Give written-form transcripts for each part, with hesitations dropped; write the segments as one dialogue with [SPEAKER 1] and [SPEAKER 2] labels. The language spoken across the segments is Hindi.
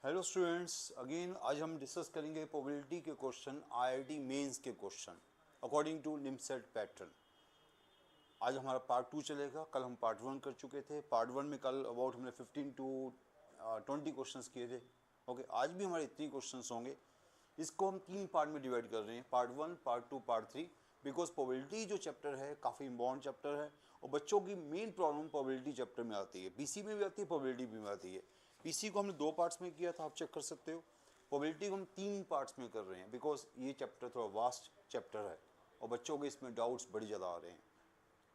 [SPEAKER 1] हेलो स्टूडेंट्स, अगेन आज हम डिस्कस करेंगे प्रोबेबिलिटी के क्वेश्चन, आईआईटी मेंस के question according to NIMCET pattern. आज हमारा पार्ट 2 चलेगा। कल हम पार्ट 1 कर चुके थे। पार्ट 1 में कल अबाउट हमने 15 टू 20 क्वेश्चंस किए थे। ओके, आज भी हमारे इतने क्वेश्चंस होंगे। इसको हम 3 पार्ट में डिवाइड कर रहे हैं, part 1, part 2, part 3, because probability जो चैप्टर है काफ़ी इंपॉर्टेंट चैप्टर है और बच्चों की मेन प्रॉब्लम प्रोबेबिलिटी चैप्टर में आती है। पीसी में भी आती है, प्रोबेबिलिटी में आती है। पीसी को हमने 2 पार्ट्स में किया था, आप चेक कर सकते हो। प्रोबेबिलिटी को हम 3 पार्ट्स में कर रहे हैं बिकॉज ये चैप्टर थोड़ा वास्ट चैप्टर है और बच्चों के इसमें डाउट्स बड़ी ज़्यादा आ रहे हैं।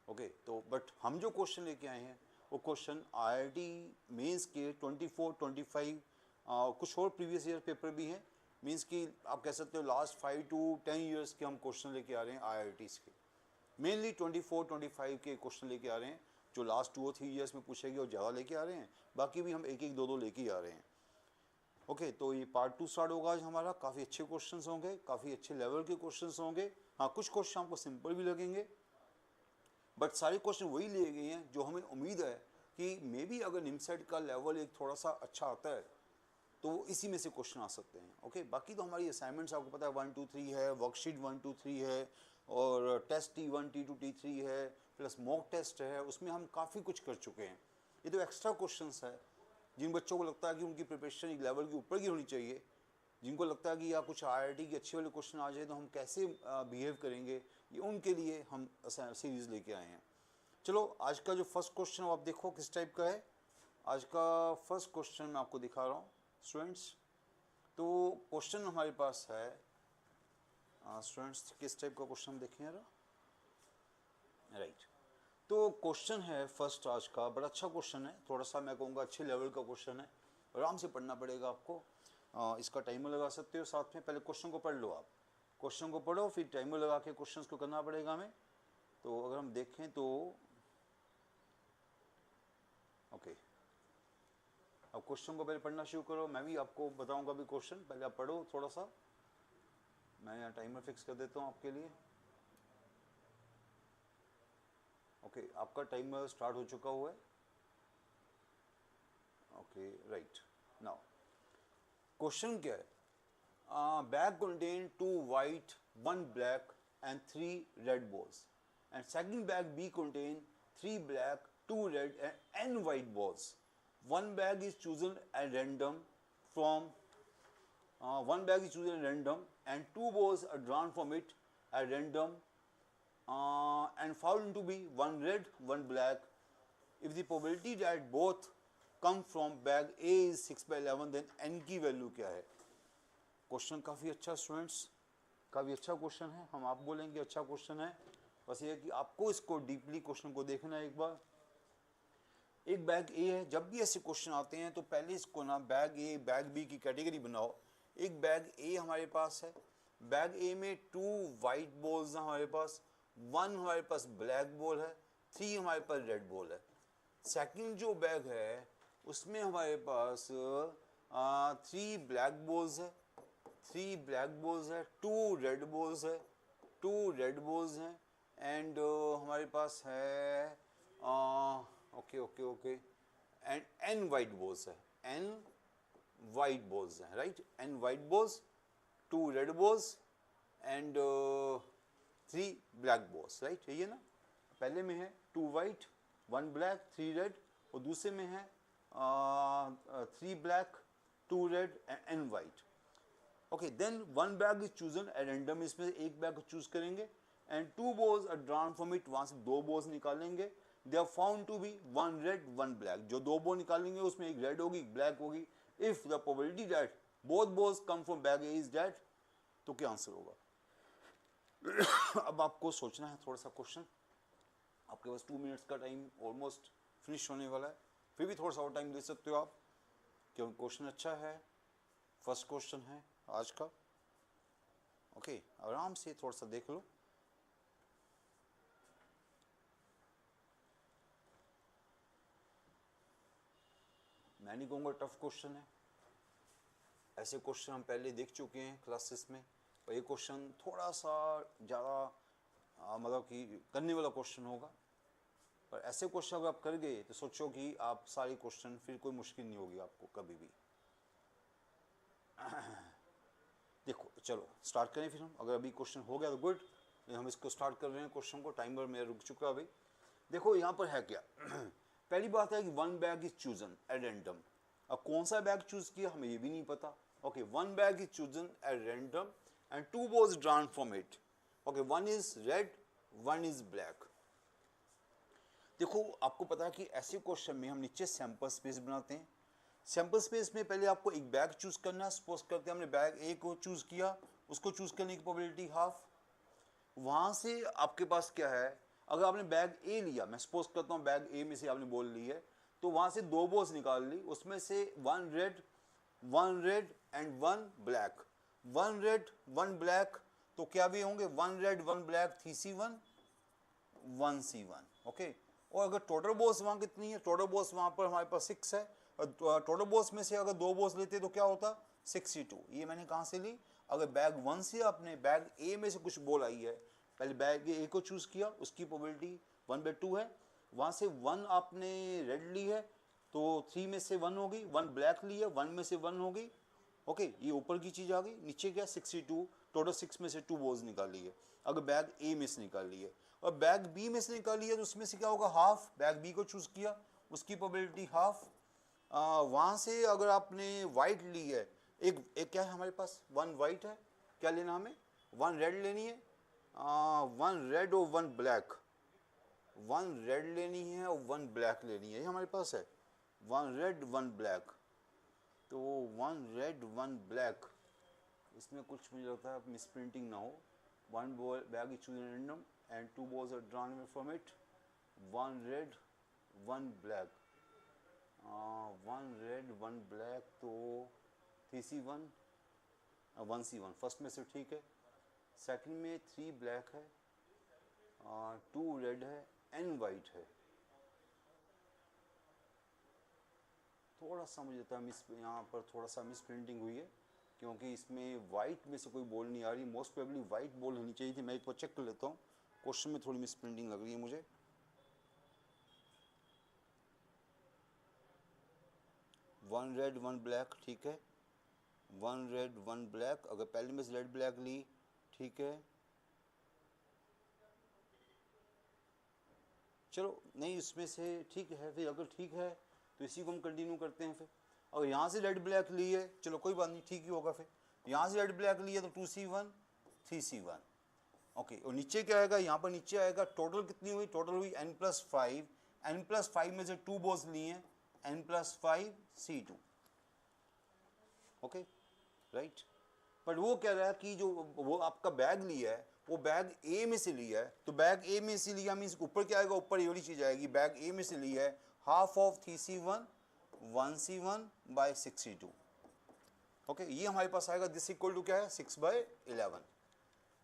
[SPEAKER 1] ओके, तो बट हम जो क्वेश्चन लेके आए हैं वो क्वेश्चन आईआईटी मेंस के 24, 25 कुछ और प्रीवियस ईयर पेपर भी हैं। मींस कि आप कह सकते हो लास्ट 5 टू 10 ईयर्स के हम क्वेश्चन लेके आ रहे हैं आईआईटीज़ के। मेनली 24, 25 के क्वेश्चन लेके आ रहे हैं जो लास्ट 2 और 3 ईयर्स में पूछेंगे और ज़्यादा लेके आ रहे हैं। बाकी भी हम एक एक दो लेके ही आ रहे हैं। ओके, तो ये पार्ट 2 स्टार्ट होगा आज हमारा। काफ़ी अच्छे क्वेश्चंस होंगे, काफ़ी अच्छे लेवल के क्वेश्चंस होंगे। हाँ, कुछ क्वेश्चन आपको सिंपल भी लगेंगे बट सारे क्वेश्चन वही लिए गए हैं जो हमें उम्मीद है कि मे बी अगर निमसेट का लेवल एक थोड़ा सा अच्छा आता है तो इसी में से क्वेश्चन आ सकते हैं। ओके, बाकी तो हमारी असाइनमेंट्स आपको पता है 1, 2, 3 है, वर्कशीट 1, 2, 3 है और टेस्ट T1, T2, T3 है, प्लस मॉक टेस्ट है। उसमें हम काफ़ी कुछ कर चुके हैं। ये तो एक्स्ट्रा क्वेश्चंस है जिन बच्चों को लगता है कि उनकी प्रिपरेशन एक लेवल के ऊपर की होनी चाहिए, जिनको लगता है कि या कुछ आईआईटी के अच्छे वाले क्वेश्चन आ जाए तो हम कैसे बिहेव करेंगे, ये उनके लिए हम सीरीज़ लेके आए हैं। चलो, आज का जो फर्स्ट क्वेश्चन आप देखो किस टाइप का है। आज का फर्स्ट क्वेश्चन मैं आपको दिखा रहा हूँ स्टूडेंट्स। तो क्वेश्चन हमारे पास है स्टूडेंट्स, किस टाइप का क्वेश्चन देखें यार। राइट, तो क्वेश्चन है फर्स्ट आज का, बड़ा अच्छा क्वेश्चन है, थोड़ा सा मैं कहूँगा अच्छे लेवल का क्वेश्चन है, आराम से पढ़ना पड़ेगा आपको। इसका टाइमर लगा सकते हो साथ में। पहले क्वेश्चन को पढ़ लो, आप क्वेश्चन को पढ़ो फिर टाइमर लगा के क्वेश्चंस को करना पड़ेगा हमें। तो अगर हम देखें तो ओके, अब क्वेश्चन को पहले पढ़ना शुरू करो। मैं भी आपको बताऊंगा अभी क्वेश्चन, पहले आप पढ़ो थोड़ा सा। मैं यहाँ टाइमर फिक्स कर देता हूँ आपके लिए। ओके, आपका टाइमर स्टार्ट हो चुका हुआ है। ओके, राइट, नाउ क्वेश्चन क्या है। Bag contain 2 white, 1 black and 3 red balls. And second bag B contain 3 black, 2 red and n white balls. One bag is chosen at random from one bag is chosen at random and 2 balls are drawn from it at random and found to be 1 red, 1 black. If the probability that both come from bag A is 6/11, then n की वैल्यू क्या है। क्वेश्चन काफ़ी अच्छा स्टूडेंट्स, काफ़ी अच्छा क्वेश्चन है। हम आप बोलेंगे अच्छा क्वेश्चन है, बस ये है कि आपको इसको डीपली क्वेश्चन को देखना है एक बार। एक बैग ए है, जब भी ऐसे क्वेश्चन आते हैं तो पहले इसको ना बैग ए बैग बी की कैटेगरी बनाओ। एक बैग ए हमारे पास है, बैग ए में 2 वाइट बॉल्स हैं हमारे पास, 1 हमारे पास ब्लैक बॉल है, 3 हमारे पास रेड बॉल है। सेकंड जो बैग है उसमें हमारे पास 3 ब्लैक बॉल्स है, 3 ब्लैक बॉल्स है, 2 रेड बॉल्स है, 2 रेड बॉल्स हैं एंड हमारे पास है okay okay okay and an white balls है, एन वाइट बॉल्स हैं, right, and white balls, 2 red balls and 3 black balls, right, यही है ना। पहले में है 2 वाइट, 1 ब्लैक, 3 रेड और दूसरे में है 3 black, 2 red and an white. Okay, then 1 bag is chosen at random, इसमें से एक बैग चूज करेंगे and 2 balls are drawn from it, वहां से 2 बॉल्स निकालेंगे। They are found to be 1 red 1 black, जो 2 बॉल निकालेंगे उसमें एक रेड होगी, ब्लैक होगी। If the probability that both balls come from bag A is that, तो क्या आंसर होगा। अब आपको सोचना है थोड़ा सा क्वेश्चन, आपके पास 2 मिनट्स का टाइम ऑलमोस्ट फिनिश होने वाला है, फिर भी थोड़ा सा और टाइम दे सकते हो आप क्योंकि क्वेश्चन अच्छा है। फर्स्ट क्वेश्चन है आज का। ओके, आराम से थोड़ा सा देख लो। मैं नहीं कहूँगा टफ क्वेश्चन है, ऐसे क्वेश्चन हम पहले देख चुके हैं क्लासेस में, और ये क्वेश्चन थोड़ा सा ज़्यादा मतलब कि करने वाला क्वेश्चन होगा। पर ऐसे क्वेश्चन अगर आप कर गए तो सोचो कि आप सारे क्वेश्चन फिर कोई मुश्किल नहीं होगी आपको कभी भी। चलो स्टार्ट करें फिर हम, अगर अभी क्वेश्चन हो गया तो गुड, हम इसको स्टार्ट कर रहे हैं क्वेश्चन को, टाइमर मेरा रुक चुका अभी। देखो यहाँ पर है क्या पहली बात है कि one bag is chosen at random. अब कौन सा बैग चूज किया हमें ये भी नहीं पता। Okay, one bag is chosen at random and two balls drawn from it. Okay, one is red one is black. देखो आपको पता है कि ऐसे क्वेश्चन में हम नीचे सैंपल स्पेस बनाते हैं। सैंपल स्पेस में पहले आपको एक बैग चूज करना है। सपोज करते हैं हमने बैग ए को चूज किया, उसको चूज करने की प्रोबेबिलिटी हाफ। वहां से आपके पास क्या है, अगर आपने बैग ए लिया, मैं सपोज करता हूँ बैग ए में से आपने बॉल ली है, तो वहां से दो बॉल्स निकाल ली, उसमें से one red and one black. One red one black, तो क्या भी होंगे, one red one black, 3C1 1C1। Okay, और अगर टोटल बॉल्स वहाँ कितनी है, टोटल बॉल्स वहाँ पर हमारे पास 6 है, और टोटल बॉल्स में से अगर दो बॉल्स लेते तो क्या होता, 62। ये मैंने कहाँ से ली, अगर बैग 1 से आपने बैग ए में से कुछ बॉल आई है, पहले बैग ए को चूज किया, उसकी प्रोबेबिलिटी 1/2 है, वहाँ से 1 आपने रेड ली है तो 3 में से 1 होगी, 1 ब्लैक ली है 1 में से 1 होगी। ओके, ये ऊपर की चीज़ आ गई, नीचे क्या 62, टोटल 6 में से 2 बॉल्स निकाल ली है अगर बैग ए में से निकाल ली है, और बैग बी में से निकाल लिया तो उसमें से क्या होगा, हाफ। बैग बी को चूज किया, उसकी प्रोबेबिलिटी हाफ। वहाँ से अगर आपने वाइट ली है, एक क्या है हमारे पास, 1 वाइट है, क्या लेना हमें, 1 रेड लेनी है, 1 रेड और 1 ब्लैक, 1 रेड लेनी है और 1 ब्लैक लेनी है, ये हमारे पास है, 1 रेड 1 ब्लैक। तो 1 रेड 1 ब्लैक, इसमें कुछ मुझे लगता है मिस प्रिंटिंग ना हो। 1 bag is chosen random and 2 balls are drawn away from it, 1 red 1 black, 1 red 1 black, तो 3C1 1C1 फर्स्ट में से ठीक है, सेकंड में 3 ब्लैक है, 2 रेड है, n वाइट है। थोड़ा सा मुझे लगता है मिस, यहाँ पर थोड़ा सा मिस प्रिंटिंग हुई है, क्योंकि इसमें वाइट में से कोई बॉल नहीं आ रही, मोस्ट प्रोबेबली वाइट बॉल होनी चाहिए थी। मैं एक बार चेक कर लेता हूँ, क्वेश्चन में थोड़ी मिस प्रिंटिंग लग रही है मुझे। वन रेड वन ब्लैक, ठीक है, 1 रेड 1 ब्लैक, अगर पहले में से रेड ब्लैक ली, ठीक है, चलो नहीं इसमें से ठीक है, फिर अगर ठीक है तो इसी को हम कंटिन्यू करते हैं। फिर अगर यहाँ से रेड ब्लैक ली है, चलो कोई बात नहीं, ठीक ही होगा। फिर यहाँ से रेड ब्लैक ली है तो 2C1 3C1। ओके, और नीचे क्या आएगा, यहाँ पर नीचे आएगा टोटल कितनी हुई, टोटल हुई n+5, n+5 में से 2 बॉल्स लिए हैं, n+5 C2। Okay right, but वो कह रहा है कि जो वो आपका बैग लिया है वो बैग ए में से लिया है, तो बैग ए में से लिया मीन्स ऊपर क्या आएगा, ऊपर ये वाली चीज़ आएगी, बैग ए में से लिया है half of 3C1 1C1 bye 62। Okay, ये हमारे पास आएगा, दिस इक्वल टू क्या है, 6/11।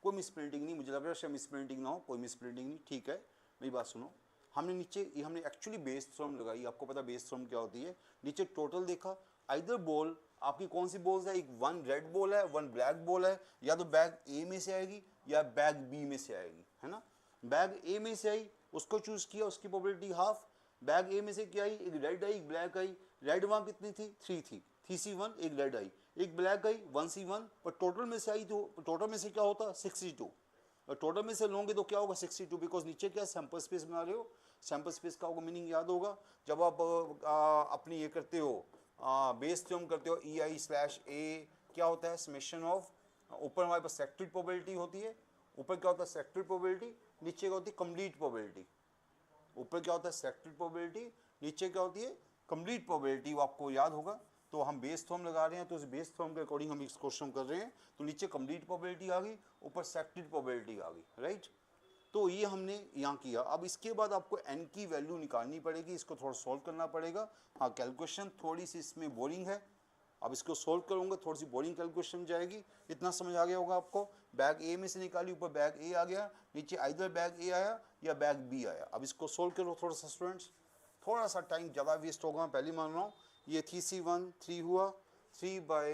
[SPEAKER 1] कोई मिस प्रिंटिंग नहीं, मुझे लग रहा है मिस प्रिंटिंग ना हो, कोई मिस प्रिंटिंग नहीं, ठीक है। मेरी बात सुनो, हमने नीचे ये हमने एक्चुअली बेस थ्योरम लगाई, आपको पता बेस थ्योरम क्या होती है। नीचे टोटल देखा, आइदर बॉल आपकी कौन सी बॉल्स है, एक 1 रेड बॉल है 1 ब्लैक बॉल है, या तो बैग ए में से आएगी या बैग बी में से आएगी, है ना। बैग ए में से आई, उसको चूज किया, उसकी प्रोबेबिलिटी हाफ। बैग ए में से क्या आई, एक रेड आई एक ब्लैक आई, रेड वहाँ कितनी थी, 3 थी, 3C1, एक रेड आई एक ब्लैक आई 1C1, और टोटल में से आई तो टोटल में से क्या होता 62, और टोटल में से लोगे तो क्या होगा 62, बिकॉज नीचे क्या सैंपल स्पेस बना रहे हो। सैंपल स्पेस का आपको मीनिंग याद होगा, जब आप अपनी ये करते हो बेस थ्योरम करते हो, EI/A क्या होता है, समेशन ऑफ, ऊपर हमारे पास सेक्टोरियल प्रोबेबिलिटी होती है, ऊपर क्या होता है सेक्टोरियल प्रोबेबिलिटी, नीचे क्या होती है कंप्लीट प्रोबेबिलिटी। ऊपर क्या होता है सेक्टोरियल प्रोबेबिलिटी, नीचे क्या होती है कंप्लीट प्रोबेबिलिटी, वो आपको याद होगा। तो हम बेस थ्योरम लगा रहे हैं, तो उस बेस थ्योरम के अकॉर्डिंग हम इस क्वेश्चन कर रहे हैं, तो नीचे कंप्लीट प्रोबेबिलिटी आ गई, ऊपर सेक्टोरियल प्रोबेबिलिटी आ गई, राइट। तो ये हमने यहाँ किया। अब इसके बाद आपको n की वैल्यू निकालनी पड़ेगी, इसको थोड़ा सॉल्व करना पड़ेगा। हाँ, कैलकुलेशन थोड़ी सी इसमें बोरिंग है, अब इसको सॉल्व करूँगा, थोड़ी सी बोरिंग कैलकुलेशन जाएगी, इतना समझ आ गया होगा आपको। बैग ए में से निकाली, ऊपर बैग ए आ गया, नीचे आइदर बैग ए आया या बैग बी आया। अब इसको सॉल्व करो थोड़ा सा स्टूडेंट्स, थोड़ा सा टाइम ज़्यादा वेस्ट होगा, मैं पहले मान रहा हूँ। ये 3C1 3 हुआ, 3 बाय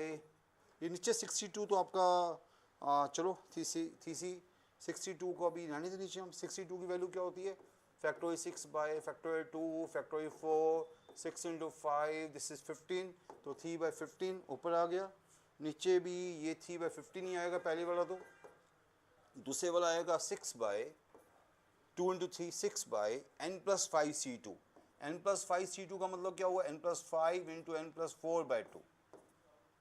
[SPEAKER 1] ये नीचे 62, तो आपका चलो 3C 62 को अभी रहने से नीचे हम 62 की वैल्यू क्या होती है, factorial 6 bye factorial 2 factorial 4 6 × 5 this is 15, तो 3/15 ऊपर आ गया। नीचे भी ये 3/50 नहीं आएगा पहले वाला, तो दूसरे वाला आएगा 6/2 इंटू 3 6/n+5c2। n+5c2 का मतलब क्या हुआ, n+5 इंटू n+4/2।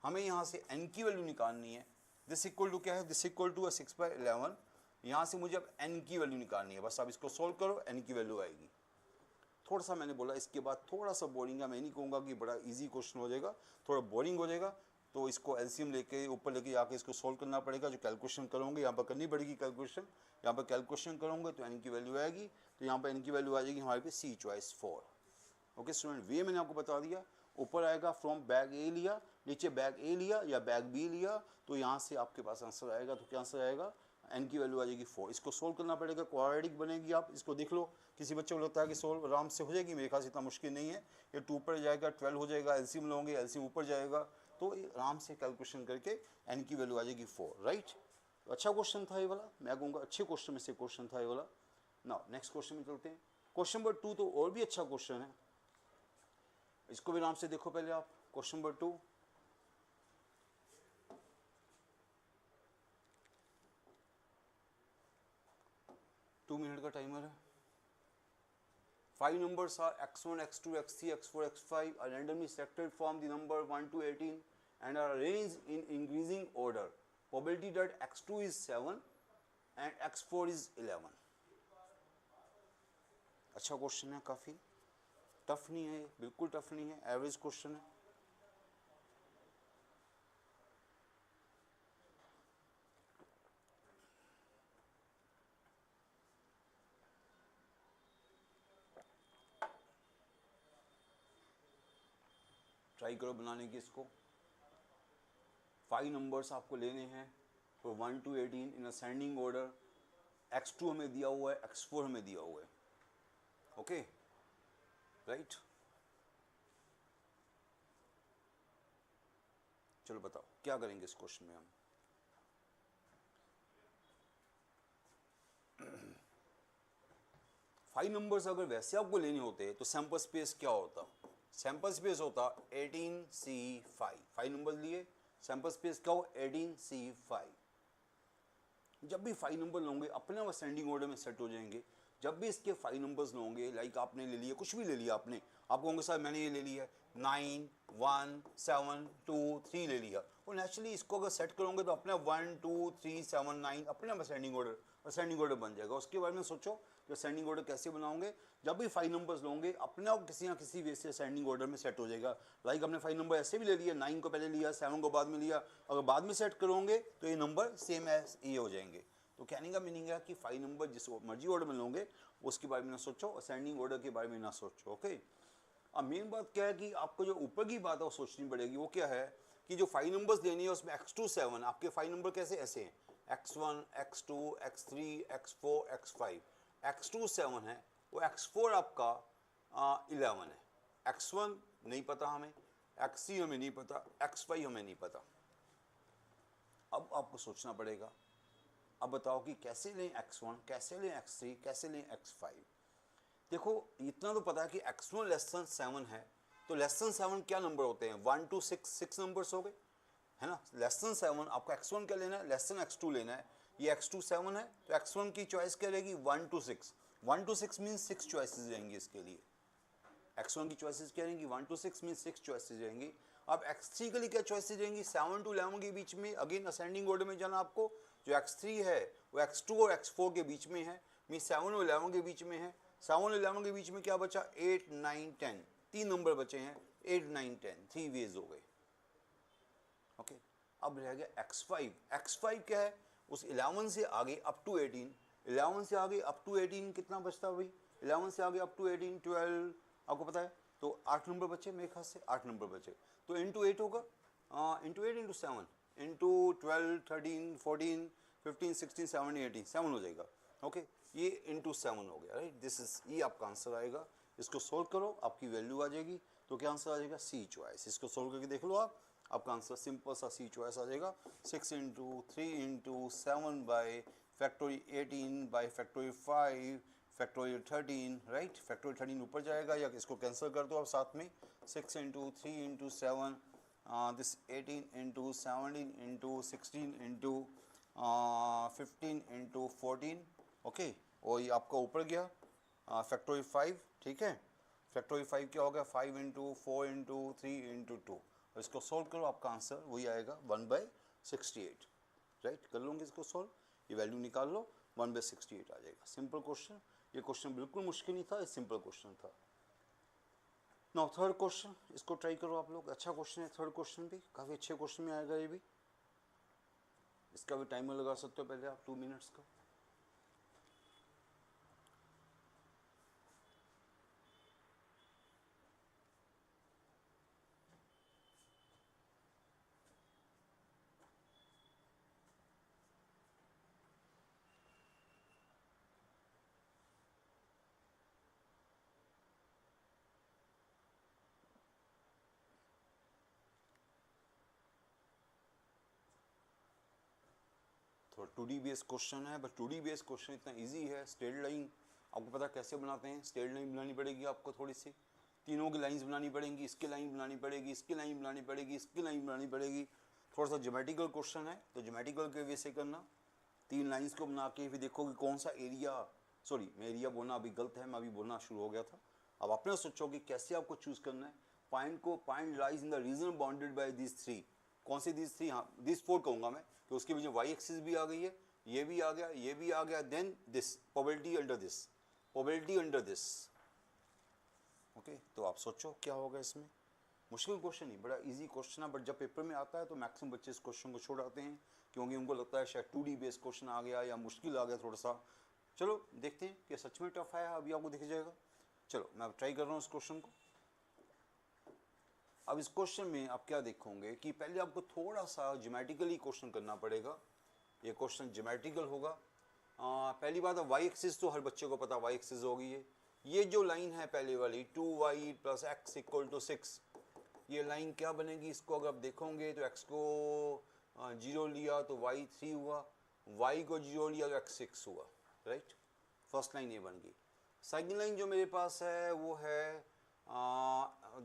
[SPEAKER 1] हमें यहाँ से n की वैल्यू निकालनी है। दिस इक्वल टू क्या है, दिस इक्वल टू 6/11। यहाँ से मुझे अब n की वैल्यू निकालनी है, बस आप इसको सोल्व करो, n की वैल्यू आएगी। थोड़ा सा मैंने बोला इसके बाद थोड़ा सा बोरिंग है, मैं नहीं कहूँगा कि बड़ा इजी क्वेश्चन हो जाएगा, थोड़ा बोरिंग हो जाएगा, तो इसको एलसीएम लेके ऊपर लेके जाके इसको सोल्व करना पड़ेगा। जो कैलकुलेशन करोगे यहाँ पर करनी पड़ेगी कैलकुलेशन, यहाँ पर कैलकुलेशन करोगे तो n की वैल्यू आएगी, तो यहाँ पर n की वैल्यू आ जाएगी हमारे पे सी चॉइस 4। ओके स्टूडेंट, वे मैंने आपको बता दिया। ऊपर आएगा फ्रॉम बैग ए लिया, नीचे बैग ए लिया या बैग बी लिया, तो यहाँ से आपके पास आंसर आएगा। तो क्या आंसर आएगा, n की वैल्यू आ जाएगी 4। इसको सोल्व करना पड़ेगा, क्वाड्रेटिक बनेगी। आप इसको देख लो, किसी बच्चे को लगता है कि सोल्व आराम से हो जाएगी, मेरे ख्याल से इतना मुश्किल नहीं है। ये 2 पर जाएगा 12 हो जाएगा, एलसीएम लोगे एलसीएम ऊपर जाएगा, तो आराम से कैलकुलेशन करके n की वैल्यू आ जाएगी 4। राइट, तो अच्छा क्वेश्चन था ये वाला, मैं कहूँगा अच्छे क्वेश्चन में से क्वेश्चन था ये वाला। नाउ नेक्स्ट क्वेश्चन में चलते हैं। क्वेश्चन नंबर 2 तो और भी अच्छा क्वेश्चन है, इसको भी आराम से देखो पहले आप। क्वेश्चन नंबर 2, टू मिनट का टाइमर है। 5 numbers are x1, x2, x3, x4, x5 are randomly selected from the number 1 to 18 and are arranged in increasing order. Probability that x2 is 7 and x4 is 11. अच्छा क्वेश्चन है, काफ़ी टफ नहीं है, बिल्कुल टफ नहीं है, एवरेज क्वेश्चन है। ट्राई करो बनाने की इसको। 5 नंबर्स आपको लेने हैं, तो 1 to 18 in ascending order. x2 हमें दिया हुआ है, x4 हमें दिया हुआ है। ओके राइट, चलो बताओ क्या करेंगे इस क्वेश्चन में हम। फाइव नंबर्स अगर वैसे आपको लेने होते तो सैंपल स्पेस क्या होता, सैंपल स्पेस होता 18C5। 5 नंबर लिए, सैंपल स्पेस क्या हो 18C5। जब भी 5 नंबर लोगे अपने आप असेंडिंग ऑर्डर में सेट हो जाएंगे। जब भी इसके 5 नंबर्स लोगे, लाइक आपने ले लिया, कुछ भी ले लिया आपने, आप कहोगे सर मैंने ये ले लिया 9 1 7 2 3 ले लिया, और नेचुरली इसको अगर सेट करोगे तो अपने 1 2 3 7 9 अपने आप असेंडिंग ऑर्डर बन जाएगा। उसके बारे में सोचो कि असेंडिंग ऑर्डर कैसे बनाओगे। जब भी 5 नंबर्स लोगे अपने आप किसी ना किसी वे से असेंडिंग ऑर्डर में सेट हो जाएगा। लाइक हमने 5 नंबर ऐसे भी ले लिया, 9 को पहले लिया, 7 को बाद में लिया, अगर बाद में सेट करोगे तो ये नंबर सेम एज ये हो जाएंगे। तो कहने का मीनिंग है कि 5 नंबर जिस मर्जी ऑर्डर में लोगे उसके बारे में ना सोचो, असेंडिंग ऑर्डर के बारे में ना सोचो। ओके, अब मेन बात क्या है कि आपको जो ऊपर की बात है वो सोचनी पड़ेगी। वो क्या है कि जो 5 नंबर्स देनी है उसमें x2 7, आपके 5 नंबर कैसे ऐसे हैं, x1 x2 x3 x4 x5। x2 7 है, वो x4 आपका 11 है। x1 नहीं पता हमें, x3 हमें नहीं पता, x5 हमें नहीं पता। अब आपको सोचना पड़ेगा, अब बताओ कि कैसे लें x1, कैसे लें x3, कैसे लें x5। देखो इतना तो पता है कि x1 लेस देन 7 है, तो लेस देन 7 क्या नंबर होते हैं, 1 to 6 नंबर्स हो गए, है ना। लेस देन 7 आपको x1 क्या लेना है, लेस देन x2 लेना है। ये x2 7 है, तो x1 की चॉइस क्या रहेगी 1 to 6। 1 to 6 मीन्स 6 चॉइसेस रहेंगी इसके लिए। x1 की चॉइसेस क्या रहेंगी, 1 to 6 मीन्स 6 चॉइसेस रहेंगी। अब x3 के लिए क्या चॉइसेस रहेंगी, 7 to 11 के बीच में, अगेन असेंडिंग ऑर्डर में जाना आपको। जो x3 है वो x2 और x4 के बीच में है, मीन्स 7 और 11 के बीच में है। 7 और 11 के बीच में क्या बचा, 8 9 10, 3 नंबर बचे हैं, 8 9 10, 3 वेज हो गए। ओके, अब रह गया x5। x5 क्या है, उस 11 से आगे अप टू 18, 11 से आगे अप टू 18 कितना बचता है भाई, 11 से आगे अप टू 18 12, आपको पता है, तो 8 नंबर बचे मेरे ख्याल से, 8 नंबर बचे, तो इंटू 8 होगा, इंटू 8 इंटू 7 इंटू 12 13 14 15 16 17 18, 7 हो जाएगा। ओके, ये इंटू 7 हो गया, राइट। दिस इज, ये आपका आंसर आएगा। इसको सोल्व करो, आपकी वैल्यू आ जाएगी, तो क्या आंसर आ जाएगा, सी चॉइस। इसको सोल्व करके देख लो आप, आपका आंसर सिंपल सा सी चॉइस आ जाएगा। 6 into 3 into 7 by factorial 18 by factorial 5 factorial 13, right. Factorial 13 ऊपर जाएगा, या इसको कैंसिल कर दो आप साथ में। 6 into 3 into 7 this 18 into 17 into 16 into 15 into 14, okay, और ये आपका ऊपर गया फैक्टोरियल 5, ठीक है। फैक्टोरियल 5 क्या हो गया, 5 इंटू 4 इंटू 3 इंटू 2, और इसको सॉल्व करो, आपका आंसर वही आएगा 1/68, राइट। कर लूँगी इसको सॉल्व, ये वैल्यू निकाल लो, 1/68 आ जाएगा। सिंपल क्वेश्चन, ये क्वेश्चन बिल्कुल मुश्किल नहीं था, ये सिंपल क्वेश्चन था। नाउ थर्ड क्वेश्चन, इसको ट्राई करो आप लोग, अच्छा क्वेश्चन है थर्ड क्वेश्चन भी, काफ़ी अच्छे क्वेश्चन में आएगा ये भी। इसका भी टाइमर लगा सकते हो पहले आप 2 मिनट्स का। थोड़ा 2D बेस्ड क्वेश्चन है, बट 2D बेस्ड क्वेश्चन इतना इजी है। स्ट्रेट लाइन आपको पता कैसे बनाते हैं, स्ट्रेट लाइन बनानी पड़ेगी आपको, थोड़ी सी तीनों की लाइंस बनानी पड़ेंगी, इसकी लाइन बनानी पड़ेगी, इसकी लाइन बनानी पड़ेगी, इसकी लाइन बनानी पड़ेगी। थोड़ा सा ज्योमेट्रिकल क्वेश्चन है, तो ज्योमेट्रिकल के वे से करना, 3 लाइंस को बना के फिर देखो कि कौन सा एरिया, सॉरी मैं एरिया बोलना अभी गलत है, मैं अभी बोलना शुरू हो गया था। अब अपने सोचो कि कैसे आपको चूज़ करना है पॉइंट को। Point lies in the reason bounded by this 3, कौन से दिस 3, हाँ दिस 4 कहूँगा मैं, कि उसके बीच में वाई एक्सिस भी आ गई है, ये भी आ गया, ये भी आ गया, then this probability under this, probability under this, okay. तो आप सोचो क्या होगा इसमें। मुश्किल क्वेश्चन नहीं, बड़ा इजी क्वेश्चन है, बट जब पेपर में आता है तो मैक्सिमम बच्चे इस क्वेश्चन को छोड़ आते हैं, क्योंकि उनको लगता है शायद 2D बेस्ड क्वेश्चन आ गया या मुश्किल आ गया थोड़ा सा। चलो देखते हैं कि सच में टफ है, अभी आपको दिख जाएगा। चलो मैं ट्राई कर रहा हूँ इस क्वेश्चन को। अब इस क्वेश्चन में आप क्या देखोगे कि पहले आपको थोड़ा सा ज्योमेट्रिकली क्वेश्चन करना पड़ेगा। ये क्वेश्चन ज्योमेट्रिकल होगा। पहली बात है वाई एक्सिस तो हर बच्चे को पता वाई एक्सिस होगी। ये जो लाइन है पहले वाली 2y + x = 6, ये लाइन क्या बनेगी, इसको अगर आप देखोगे तो x को 0 लिया तो y 3 हुआ, y को 0 लिया तो x 6 हुआ, राइट। फर्स्ट लाइन ये बन गई। सेकेंड लाइन जो मेरे पास है वो है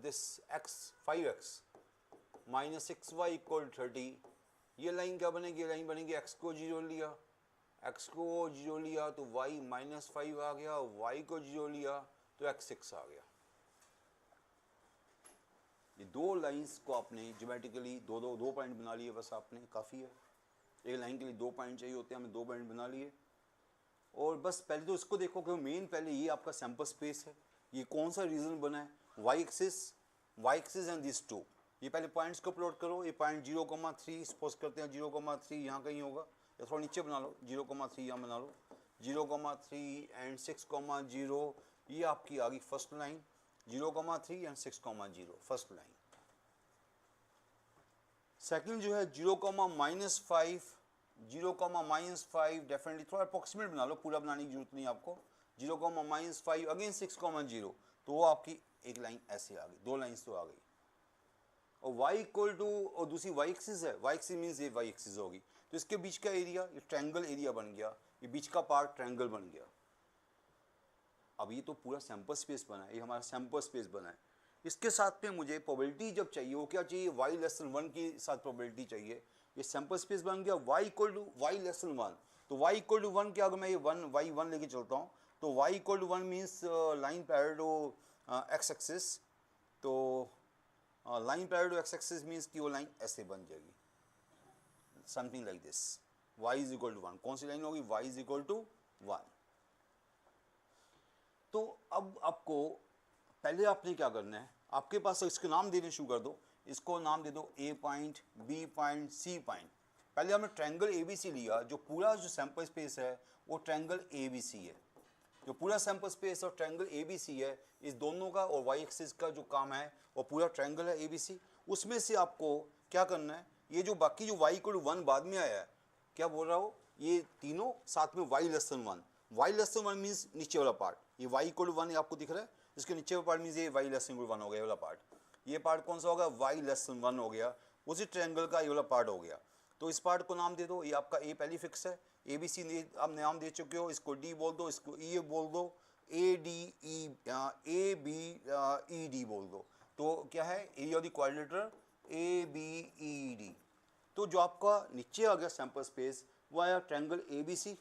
[SPEAKER 1] दिस x 5x - 6y = 30, ये लाइन क्या बनेगी, ये लाइन बनेगी x को 0 लिया, x को 0 लिया तो y -5 आ गया, y को 0 लिया तो x 6 आ गया। ये दो लाइंस को आपने ज्योमेट्रिकली दो पॉइंट बना लिए, बस आपने काफ़ी है। एक लाइन के लिए 2 पॉइंट चाहिए होते हैं, हमने 2 पॉइंट बना लिए। और बस पहले तो इसको देखो कि मेन पहले ये आपका सैंपल स्पेस है, ये कौन सा रीजन बना है, वाई एक्सिस एंड दिस 2। ये पहले पॉइंट्स को प्लॉट करो। ये पॉइंट 0,3 सपोज करते हैं, 0,3 यहाँ कहीं होगा, या थोड़ा नीचे बना लो, 0,3 यहाँ बना लो, 0,3 एंड 6,0, ये आपकी आ गई first line, 0,3 and 6,0 first line. Second जो है 0,-5, 0,-5 डेफिनेटली थोड़ा अप्रोक्सीमेट बना लो, पूरा बनाने की जरूरत नहीं आपको। 0,-5 अगेन 6,0, तो वो आपकी एक लाइन ऐसे आ गई, 2 लाइन्स तो आ गई। और y = और दूसरी y एक्सिस है, y एक्सिस मीन्स ये y एक्सिस होगी, तो इसके बीच का एरिया, ये ट्रायंगल एरिया बन गया, ये बीच का पार्ट ट्रायंगल बन गया। अब ये तो पूरा सैंपल स्पेस बना है, ये हमारा सैंपल स्पेस बना है। इसके साथ में मुझे प्रोबेबिलिटी जब चाहिए, वो क्या चाहिए, y < 1 के साथ प्रोबेबिलिटी चाहिए। ये सैंपल स्पेस बन गया, y = y < 1, तो y = 1 क्या, अगर मैं ये y 1 लेके चलता हूँ तो y = 1 means line parallel x axis, तो line parallel X axis means कि वो लाइन ऐसे बन जाएगी, समथिंग लाइक दिस, y = 1। कौन सी लाइन होगी, y = 1। तो अब आपको पहले आपने क्या करना है, आपके पास इसके नाम देने शुरू कर दो। इसको नाम दे दो A point, B point, C point. पहले हमने ट्रायंगल ABC लिया, जो पूरा जो सैंपल स्पेस है वो ट्रायंगल ABC है, जो पूरा सैंपल स्पेस और ट्रायंगल ABC है, इस दोनों का और y एक्सिस का जो काम है वो पूरा ट्रायंगल है ABC। उसमें से आपको क्या करना है, ये जो बाकी जो y = 1 बाद में आया है, क्या बोल रहा हो, ये तीनों साथ में y < 1, y < 1 मीन्स नीचे वाला पार्ट, ये y = 1 आपको दिख रहा है, इसके नीचे वाला पार्ट मीन्स ये y < 1 हो गया वाला पार्ट। ये पार्ट कौन सा होगा, y < 1 हो गया, उसी ट्रायंगल का ये वाला पार्ट हो गया। तो इस पार्ट को नाम दे दो, ये आपका A पहली फिक्स है, ABC आप नाम दे चुके हो, इसको D बोल दो, इसको E बोल दो, ABED बोल दो। तो क्या है, area of the quadrilateral ABED। तो जो आपका नीचे आ गया सैंपल स्पेस वो आया ट्रायंगल ABC।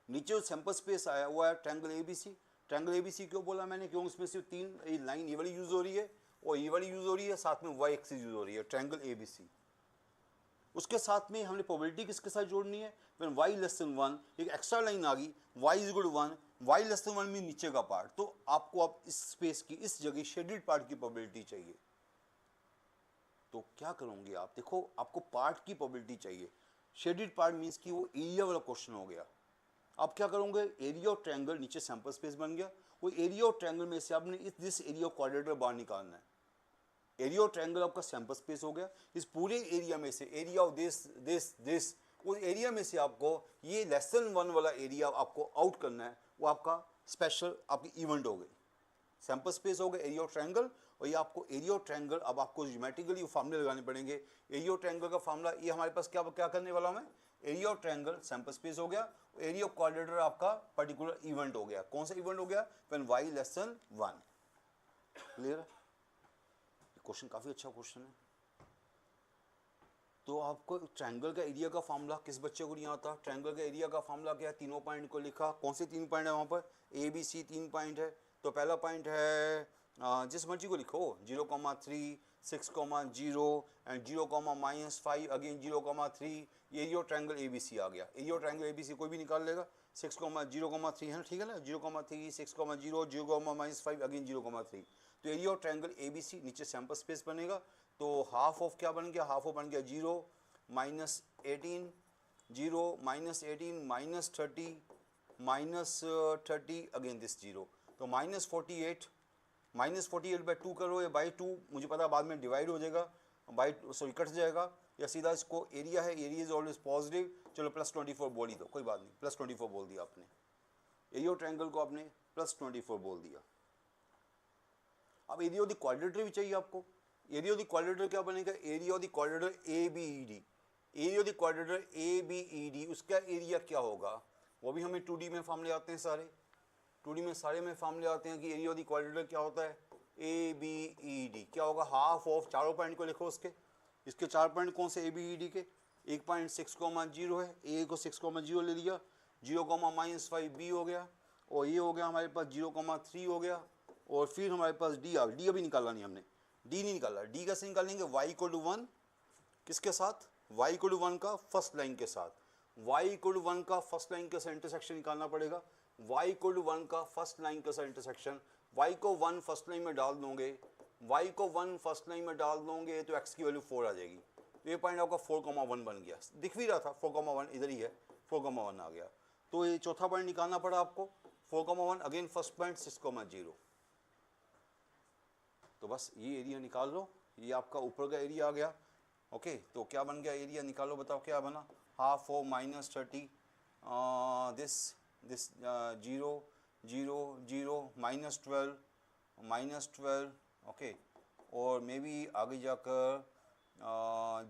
[SPEAKER 1] नीचे जो सैंपल स्पेस आया वो आया ट्रायंगल ABC। ट्रायंगल ABC क्यों बोला मैंने, क्यों उसमें सिर्फ तीन लाइन ये वाली यूज हो रही है और ये वाली यूज हो रही है, साथ में वाई एक्सिस यूज हो रही है, ट्रायंगल ABC। उसके साथ में हमने प्रोबेबिलिटी किसके साथ जोड़नी है, व्हेन y लेस देन 1 एक एक्स्ट्रा लाइन आ गई, y is equal to 1, y less than 1 में नीचे का पार्ट, तो आपको अब इस स्पेस की इस जगह शेडेड पार्ट की प्रोबेबिलिटी चाहिए। तो क्या करोगे आप, देखो आपको पार्ट की प्रोबेबिलिटी चाहिए, शेडेड पार्ट मीन्स कि वो एरिया वाला क्वेश्चन हो गया। आप क्या करोगे, एरिया ऑफ ट्रायंगल, नीचे सैंपल स्पेस बन गया, वो एरिया ऑफ ट्रायंगल में से आपने इस दिस एरिया ऑफ क्वाड्रेटर बाहर निकालना है। एरिया ऑफ ट्रायंगल आपका सैंपल स्पेस हो गया, इस पूरे एरिया में से एरिया ऑफ दिस उस एरिया में से आपको ये लेस देन 1 वाला एरिया आपको आउट करना है, वो आपका स्पेशल आपकी इवेंट हो गई। सैंपल स्पेस हो गया एरिया ऑफ ट्रायंगल, और ये आपको एरिया ऑफ ट्रायंगल अब आपको ज्योमेट्रिकली फार्मूले लगाने पड़ेंगे। एरिया ऑफ ट्रायंगल का फार्मूला ये हमारे पास क्या क्या करने वाला मैं, area of triangle sample space हो गया, एरिया ऑफ क्वाड्रेटर आपका पर्टिकुलर इवेंट हो गया। कौन सा इवेंट हो गया, when y less than 1। Clear, question काफी अच्छा क्वेश्चन है। तो आपको ट्रायंगल का एरिया का फार्मूला किस बच्चे को नहीं आता, ट्रायंगल का एरिया का फार्मूला क्या है, तीनों पॉइंट को लिखा, कौन से 3 पॉइंट है वहाँ पर, ABC 3 पॉइंट है। तो पहला पॉइंट है जिस मर्जी को लिखो, 0,3, 6,0 and 0,-5 again 0,3, area of triangle ABC आ गया। एरिया ऑफ ट्रायंगल ABC कोई भी निकाल लेगा, 0,3 है ना, ठीक है ना, 0,3, 6,0, 0,-5 अगेन 0,3। तो एरिया ऑफ ट्रायंगल ABC, नीचे सैंपल स्पेस बनेगा, तो हाफ ऑफ क्या बन गया, हाफ ऑफ बन गया 0, -18, 0, -18, -30 अगेन दिस 0, तो -48, -48/2 करो या बाई 2, मुझे पता बाद में डिवाइड हो जाएगा, बाई सॉरी कट जाएगा, या सीधा इसको एरिया है, एरिया इज ऑलवेज पॉजिटिव, चलो +24 बोल ही दो, कोई बात नहीं, +24 बोल दिया आपने, एरिया ऑफ ट्रायंगल को आपने +24 बोल दिया। अब एरिया ऑफ द क्वाड्रेटर भी चाहिए आपको, एरिया ऑफ द क्वाड्रेटर क्या बनेगा, area of the क्वाड्रेटर ABED, area of the क्वाड्रेटर ABED, उसका एरिया क्या होगा, वो भी हमें 2D में फार्मूले आते हैं सारे, 2D में सारे में फार्मूले आते हैं कि एरिया ऑफ द क्वाड्रेटर क्या होता है, ABED क्या होगा, हाफ ऑफ, चारों पॉइंट को लिखो उसके, इसके 4 पॉइंट कौन से ABED के, एक पॉइंट 6,0 है, A को 6,0 ले लिया, 0,-5 B हो गया, और ये हो गया हमारे पास 0,3 हो गया, और फिर हमारे पास D आ गया, D अभी निकाला नहीं हमने, D नहीं निकाला, D कैसे निकालेंगे, y इक्वल टू 1 किसके साथ, y इक्वल टू 1 का फर्स्ट लाइन के साथ, y इक्वल टू 1 का फर्स्ट लाइन के साथ इंटरसेक्शन निकालना पड़ेगा, y इक्वल टू 1 का फर्स्ट लाइन के साथ इंटरसेक्शन, y को 1 फर्स्ट लाइन में डाल दोगे, y को 1 फर्स्ट लाइन में डाल दोगे तो x की वैल्यू 4 आ जाएगी, तो ये पॉइंट आपका 4,1 बन गया, दिख भी रहा था 4,1 इधर ही है, 4,1 आ गया, तो ये चौथा पॉइंट निकालना पड़ा आपको, 4,1 अगेन फर्स्ट पॉइंट 6,0, तो बस ये एरिया निकाल लो, ये आपका ऊपर का एरिया आ गया। ओके, तो क्या बन गया एरिया, निकालो बताओ क्या बना, हाफ ऑफ -30 दिस 0, 0, 0, -12, ओके, और मे बी आगे जाकर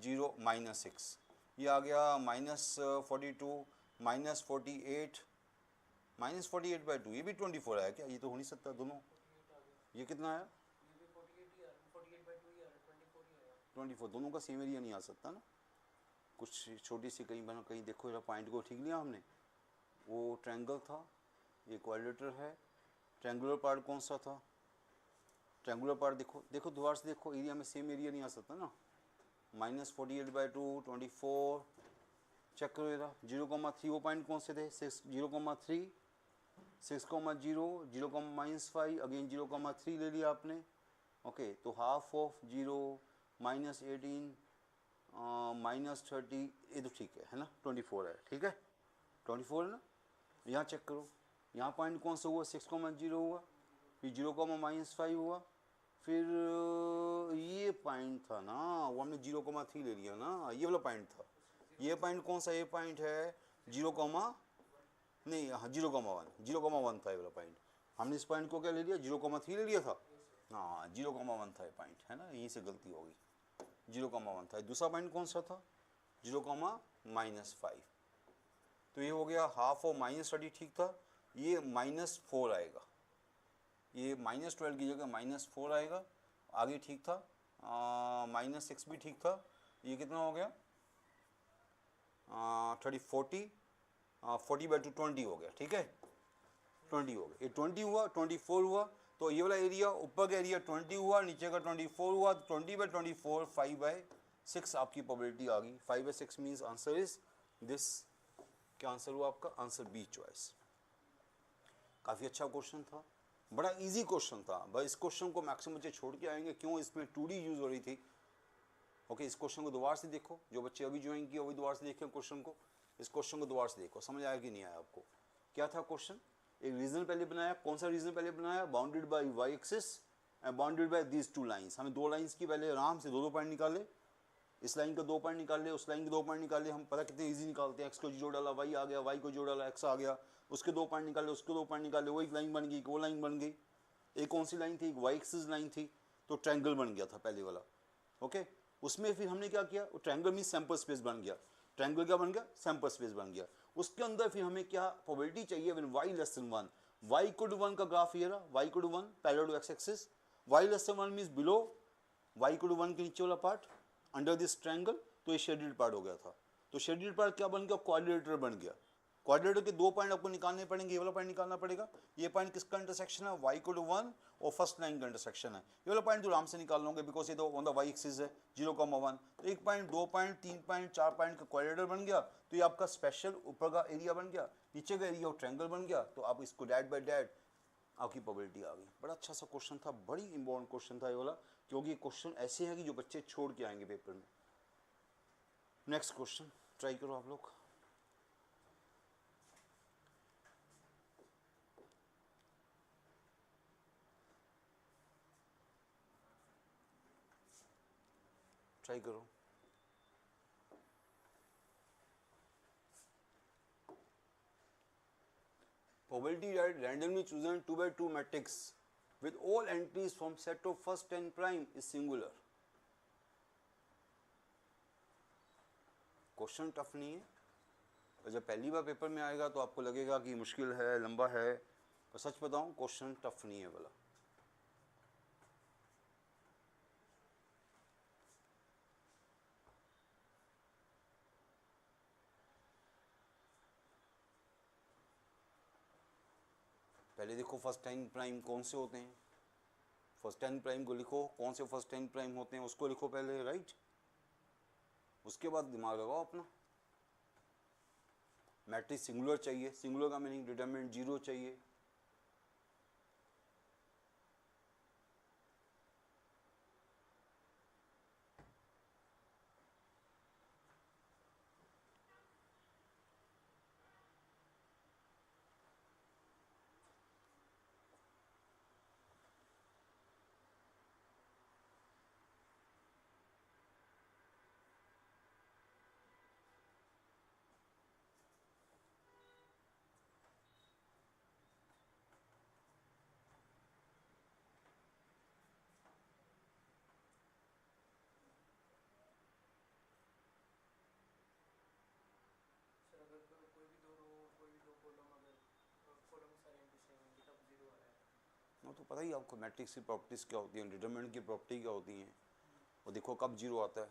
[SPEAKER 1] 0, -6, ये आ गया -42, -48, -48/2, ये भी 24 आया क्या, ये तो हो नहीं सकता दोनों, ये कितना आया 24, दोनों का सेम एरिया नहीं आ सकता ना, कुछ छोटी सी कहीं बना, कहीं देखो जरा पॉइंट को ठीक लिया हमने, वो ट्रायंगल था, ये क्वाड्रेटर है, ट्रायंगुलर पार्ट कौन सा था, ट्रायंगुलर पार्ट देखो, देखो दोबारा से देखो, एरिया में सेम एरिया नहीं आ सकता ना, -48/2, 24, चेक करो जरा, 0,3 वो पॉइंट कौन से थे, 0,3, 6,0, 0,-5 अगेन 0,3 ले लिया आपने, ओके, तो हाफ ऑफ 0, -18, -30, ये तो ठीक है ना, 24 है, ठीक है, 24 है ना, यहाँ चेक करो, यहाँ पॉइंट कौन सा हुआ, 6,0 हुआ, फिर 0,-5 हुआ, फिर ये पॉइंट था ना, वो हमने 0,3 ले लिया ना, ये वाला पॉइंट था, ये पॉइंट कौन सा, ये पॉइंट है 0, नहीं हाँ 0,1 था ये वाला पॉइंट, हमने इस पॉइंट को क्या ले लिया, 0,3 ले लिया था, हाँ 0,1 था ये पॉइंट, है ना, यहीं से गलती होगी, 0,1 था, दूसरा पॉइंट कौन सा था, 0,-5, तो ये हो गया हाफ और -30 ठीक था, ये -4 आएगा, ये -12 की जगह -4 आएगा, आगे ठीक था, -6 भी ठीक था। ये कितना हो गया 40/2 20 हो गया, ठीक है 20 हो गया, ये 20 हुआ 24 हुआ, तो ये वाला एरिया ऊपर का एरिया 20 हुआ, नीचे का 24 हुआ, तो 20/24 5/6 आपकी प्रोबेबिलिटी आ गई। 5/6 मीन्स आंसर इज दिस। क्या आंसर हुआ आपका? Answer B choice. काफ़ी अच्छा क्वेश्चन था, बड़ा इजी क्वेश्चन था। बस इस क्वेश्चन को मैक्सिमम बच्चे छोड़ के आएंगे, क्यों? इसमें 2D यूज़ हो रही थी। ओके, इस क्वेश्चन को दोबारा से देखो, जो बच्चे अभी ज्वाइन किए वही दोबारा से देखें क्वेश्चन को। इस क्वेश्चन को दोबारा से देखो, समझ आया कि नहीं आया आपको? क्या था क्वेश्चन? एक रीजन पहले बनाया, कौन सा रीजन पहले बनाया? Bounded by Y axis and bounded by these two lines. हमें दो लाइंस की पहले आराम से दो पॉइंट निकाले, इस लाइन का 2 पॉइंट निकाले, उस लाइन के 2 पॉइंट निकाले। हम पता कितने इजी निकालते हैं, एक्स को जोड़ डाला वाई आ गया, वाई को जोड़ डाला एक्स आ गया, उसके 2 पॉइंट निकाले, उसके 2 पॉइंट निकाले, वो एक लाइन बन गई, वो लाइन बन गई। एक कौन सी लाइन थी? एक वाई एक्सिस लाइन थी, तो ट्रायंगल बन गया था पहले वाला। ओके, उसमें फिर हमने क्या किया? वो ट्रायंगल मीन सैंपल स्पेस बन गया। ट्रायंगल क्या बन गया? सैंपल स्पेस बन गया। उसके अंदर फिर हमें क्या प्रोबेबिलिटी चाहिए? When y less than 1, y equal to 1 का ग्राफ ये रहा, y equal to 1 parallel to x axis, y less than 1 means below y equal to 1 के नीचे वाला पार्ट अंडर दिस ट्रायंगल, तो ये शेडेड पार्ट हो गया था। तो शेडेड पार्ट क्या बन गया? क्वाड्रिलेटरल बन गया। क्वाड्रिलेटर के 2 पॉइंट आपको निकालने पड़ेंगे, ये वाला पॉइंट निकालना पड़ेगा, ये पॉइंट किसका इंटरसेक्शन है? y इक्वल टू 1 और फर्स्ट लाइन का इंटरसेक्शन है। ये वाला पॉइंट तो आराम से निकाल लोगे, बिकॉज ये तो ऑन द y एक्सिस है 0,1। तो 1 पॉइंट 2 पॉइंट 3 पॉइंट 4 पॉइंट का क्वाड्रिलेटर बन गया, तो ये आपका स्पेशल ऊपर का एरिया बन गया, नीचे का एरिया ट्रायंगल बन गया। तो आप इसको डैट बाय डैट आपकी प्रोबेबिलिटी आ गई। बड़ा अच्छा सा क्वेश्चन था, बड़ी इंपॉर्टेंट क्वेश्चन था ये वाला, क्योंकि क्वेश्चन ऐसे हैं कि जो बच्चे छोड़ के आएंगे पेपर में। नेक्स्ट क्वेश्चन ट्राई करो आप लोग। ट्राई करो। Probability that randomly chosen 2/2 matrix with all entries from set of first and prime is singular. Question tough नहीं है, और जब पहली बार पेपर में आएगा तो आपको लगेगा कि मुश्किल है, लंबा है, पर सच बताऊं क्वेश्चन टफ नहीं है वाला। पहले देखो फर्स्ट टाइम प्राइम कौन से होते हैं, फर्स्ट टाइम प्राइम को लिखो, कौन से फर्स्ट टाइम प्राइम होते हैं उसको लिखो पहले, राइट। उसके बाद दिमाग लगाओ अपना। मैट्रिक्स सिंगुलर चाहिए, सिंगुलर का मीनिंग डिटरमिनेंट 0 चाहिए। वो तो पता ही आपको मैट्रिक्स की प्रॉपर्टीज़ क्या होती हैं, डिटरमिनेंट की प्रॉपर्टी क्या होती हैं, और देखो कब 0 आता है।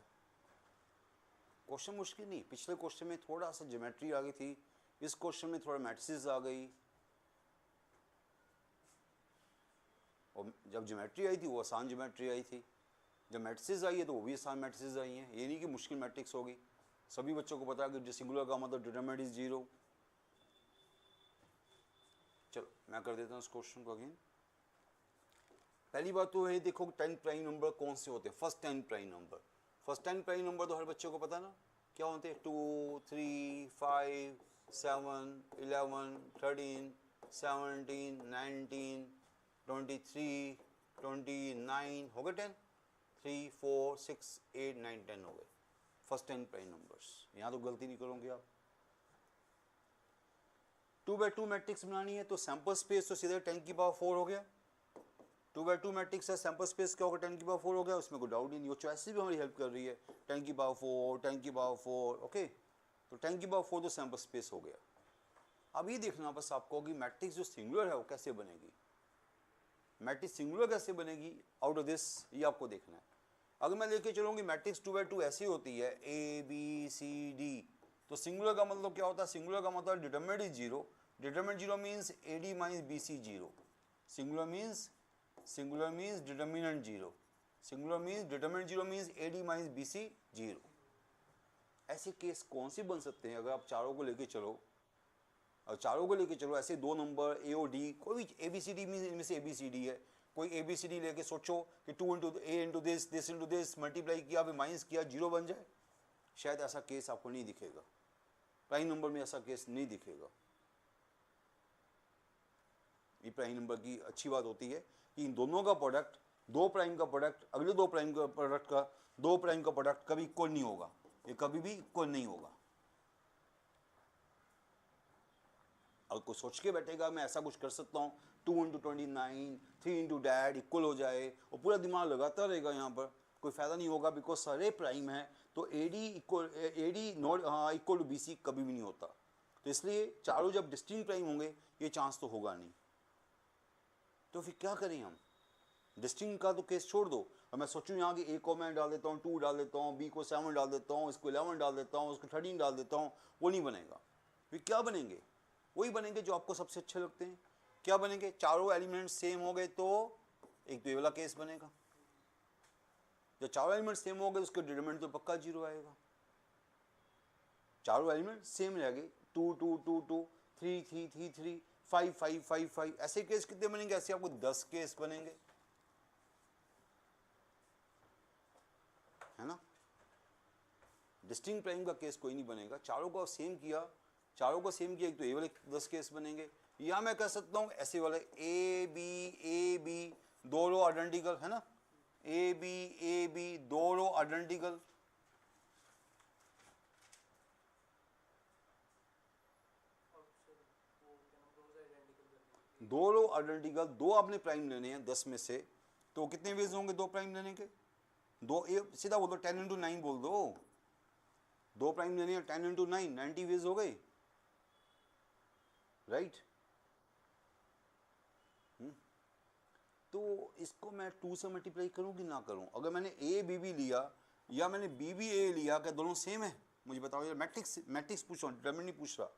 [SPEAKER 1] क्वेश्चन मुश्किल नहीं, पिछले क्वेश्चन में थोड़ा सा ज्योमेट्री आ गई थी, इस क्वेश्चन में थोड़ा मैट्रिसेस आ गई, और जब ज्योमेट्री आई थी वो आसान ज्योमेट्री आई थी, जब मैट्रिसेस आई है तो वो भी आसान मैट्रिसेस आई हैं। ये नहीं कि मुश्किल मैट्रिक्स होगी, सभी बच्चों को पता है कि सिंगुलर का मतलब डिटरमिनेंट इज 0। चलो मैं कर देता हूँ इस क्वेश्चन को अगेन। पहली बात तो ये देखो 10 प्राइम नंबर कौन से होते हैं, first 10 prime number. First 10 prime number तो हर बच्चों को पता ना क्या होते हैं, 2 3 5 7 11 13 17 19 23 29 हो गए 10, 3 4 6 8 9 10 हो गए फर्स्ट 10 प्राइम नंबर्स। यहाँ तो गलती नहीं करोगे आप। 2/2 मैट्रिक्स बनानी है तो सैंपल स्पेस तो सीधे 10 की पावर 4 हो गया। 2/2 मैट्रिक्स है, सैंपल स्पेस क्या होगा, 10 की पावर 4 हो गया, उसमें कोई डाउट ही नहीं। वो चॉइस भी हमारी हेल्प कर रही है, 10 की पावर 4 10 की पावर 4, ओके। तो 10 की पावर 4 तो सैंपल स्पेस हो गया। अब ये देखना बस आपको कि मैट्रिक्स जो सिंगुलर है वो कैसे बनेगी, मैट्रिक्स सिंगुलर कैसे बनेगी आउट ऑफ दिस, ये आपको देखना है। अगर मैं लेके चलूँगी मैट्रिक्स 2/2 ऐसी होती है ABCD, तो सिंगुलर का मतलब क्या होता है? सिंगुलर का मतलब determinant is zero, determinant zero means AD minus BC zero, singular means determinant zero, singular means determinant zero means AD minus BC zero. ऐसे केस कौन से बन सकते हैं अगर आप चारों को लेके चलो? और चारों को लेके चलो, ऐसे दो नंबर A और D, कोई भी ABCD मीन्स इनमें से ABCD है, कोई ABCD लेके सोचो कि 2 into A into this into this, multiply किया फिर माइनस किया, जीरो बन जाए। शायद ऐसा केस आपको नहीं दिखेगा, प्राइम नंबर में ऐसा केस नहीं दिखेगा। ये प्राइम नंबर की अच्छी बात होती है कि इन दोनों का प्रोडक्ट, दो प्राइम का प्रोडक्ट अगले दो प्राइम का प्रोडक्ट का, दो प्राइम का प्रोडक्ट कभी इक्वल नहीं होगा, ये कभी भी इक्वल नहीं होगा। अगर कोई सोच के बैठेगा मैं ऐसा कुछ कर सकता हूँ 2 इंटू 29, 3 इंटू डैड इक्वल हो जाए, और पूरा दिमाग लगाता रहेगा यहाँ पर, कोई फ़ायदा नहीं होगा, बिकॉज सारे प्राइम है तो AD not equal to BC कभी भी नहीं होता। तो इसलिए चारों जब डिस्टिंक्ट प्राइम होंगे ये चांस तो होगा नहीं। तो फिर क्या करें हम? डिस्टिंक्ट का तो केस छोड़ दो, और मैं सोचूं यहाँ कि A को मैं डाल देता हूँ 2 डाल देता हूँ, B को 7 डाल देता हूँ, इसको 11 डाल देता हूँ, उसको 13 डाल देता हूँ, वो नहीं बनेगा। फिर क्या बनेंगे? वही बनेंगे जो आपको सबसे अच्छे लगते हैं। क्या बनेंगे? चारों एलिमेंट सेम हो गए तो एक तो ये वाला केस बनेगा, जब चारों एलिमेंट सेम हो गए उसके डिटरमिनेंट तो पक्का जीरो आएगा। चारों एलिमेंट सेम रह गए, 2 2 2 2, 3 3 3 3, 5 5 5 5, ऐसे केस कितने बनेंगे? ऐसे आपको 10 केस बनेंगे, है ना। डिस्टिंक्ट प्राइम का केस कोई नहीं बनेगा, चारों को सेम किया, चारों को सेम किया, एक तो ये वाले 10 केस बनेंगे। या मैं कह सकता हूँ ऐसे वाले A B दो रो आइडेंटिकल, है ना, A B दो रो आइडेंटिकल, दो रो आइडेंटिकल, दो आपने प्राइम लेने हैं 10 में से, तो कितने वेज होंगे दो प्राइम लेने के? दो, सीधा बोल दो 10 इंटू 9 बोल दो, दो प्राइम लेने हैं 10 इंटू 9, 90 वेज हो गए, राइट। तो इसको मैं 2 से मल्टीप्लाई करूं कि ना करूं? अगर मैंने A B लिया या मैंने B A लिया, क्या दोनों सेम है? मुझे बताओ यार, मैट्रिक्स पूछ रहा हूँ, डिटरमिनेंट नहीं पूछ रहा।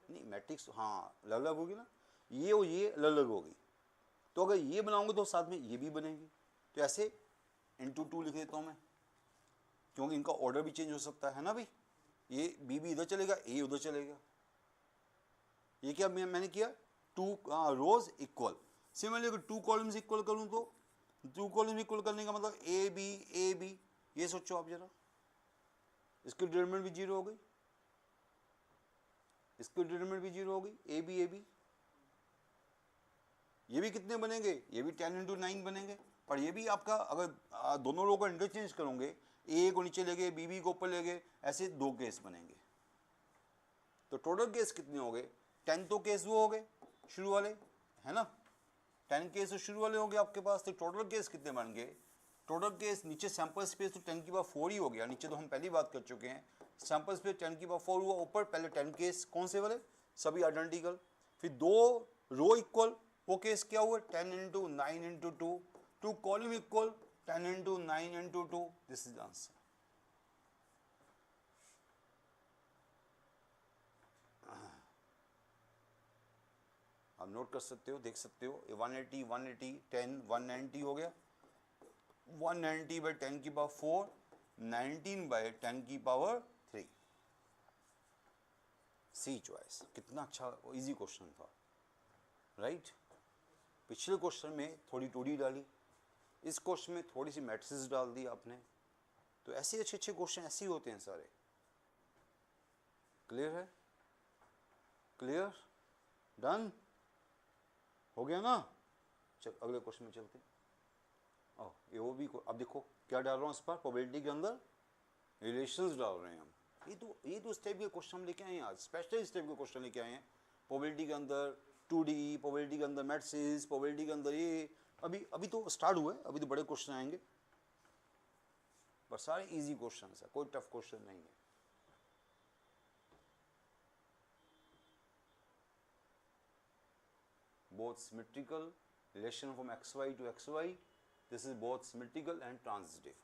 [SPEAKER 1] नहीं मैट्रिक्स हाँ अलग अलग होगी ना, ये और ये अलग अलग होगी, तो अगर ये बनाऊंगे तो साथ में ये भी बनेगी, तो ऐसे इंटू 2 लिख देता हूँ मैं, क्योंकि इनका ऑर्डर भी चेंज हो सकता है ना भाई। ये B इधर चलेगा, A उधर चलेगा। ये क्या मैंने किया? 2 रोज इक्वल। सिमिलरली अगर 2 कॉलम्स इक्वल करूँ तो 2 कॉलम्स इक्वल करने का मतलब A B, ये सोचो आप जरा, इसकी डिटरमिनेंट भी जीरो हो गई, इसकी डिटरमिनेंट भी जीरो हो गई, A B। ये भी कितने बनेंगे? ये भी 10 इंटू 9 बनेंगे, पर ये भी आपका अगर दोनों लोगों को इंटरचेंज करोगे, A को नीचे ले गए B को ऊपर ले गए, ऐसे दो केस बनेंगे। तो टोटल केस कितने हो गए? 10 तो केस वो हो गए शुरू वाले, है ना, 10 केस तो शुरू वाले हो गए आपके पास, तो टोटल केस कितने बन गए? टोटल केस नीचे सैंपल स्पेस तो 10 की पावर 4 ही हो गया, नीचे तो हम पहली बात कर चुके हैं, सैंपल स्पेस 10 की पावर 4 हुआ, ऊपर पहले 10 केस, कौन से वाले? सभी आइडेंटिकल, फिर दो रो इक्वल, वो केस क्या हुआ? 10 into 9 into 2, 2 column equal 10 into 9 into 2, this is answer. आप नोट कर सकते हो, देख सकते हो, 180 180 10 190 हो गया, 190 बाई 10 की पावर 4, 19 बाई 10 की पावर 3, सी चॉइस। कितना अच्छा इजी क्वेश्चन था, राइट। पिछले क्वेश्चन में थोड़ी टूडी डाली, इस क्वेश्चन में थोड़ी सी मैट्रिक्स डाल दी आपने, तो ऐसे अच्छे अच्छे क्वेश्चन ऐसे ही होते हैं सारे। क्लियर है? क्लियर? डन हो गया ना? चल अगले क्वेश्चन में चलते हैं। ये वो भी, अब देखो क्या डाल रहा हूँ इस पर, प्रोबेबिलिटी के अंदर रिलेशंस डाल रहे हैं हम। ये तो इस टाइप के क्वेश्चन हम लेके आए हैं आज, स्पेशली इस टाइप के क्वेश्चन लेके आए हैं। प्रोबेबिलिटी के अंदर 2D, प्रोबेबिलिटी के अंदर मैट्रिक्स, प्रोबेबिलिटी के अंदर ये, अभी तो स्टार्ट हुआ है, अभी तो बड़े क्वेश्चन आएंगे, पर सारे इजी क्वेश्चन है, कोई टफ क्वेश्चन नहीं है। Both symmetrical, relation from xy to xy, This is both symmetrical and transitive.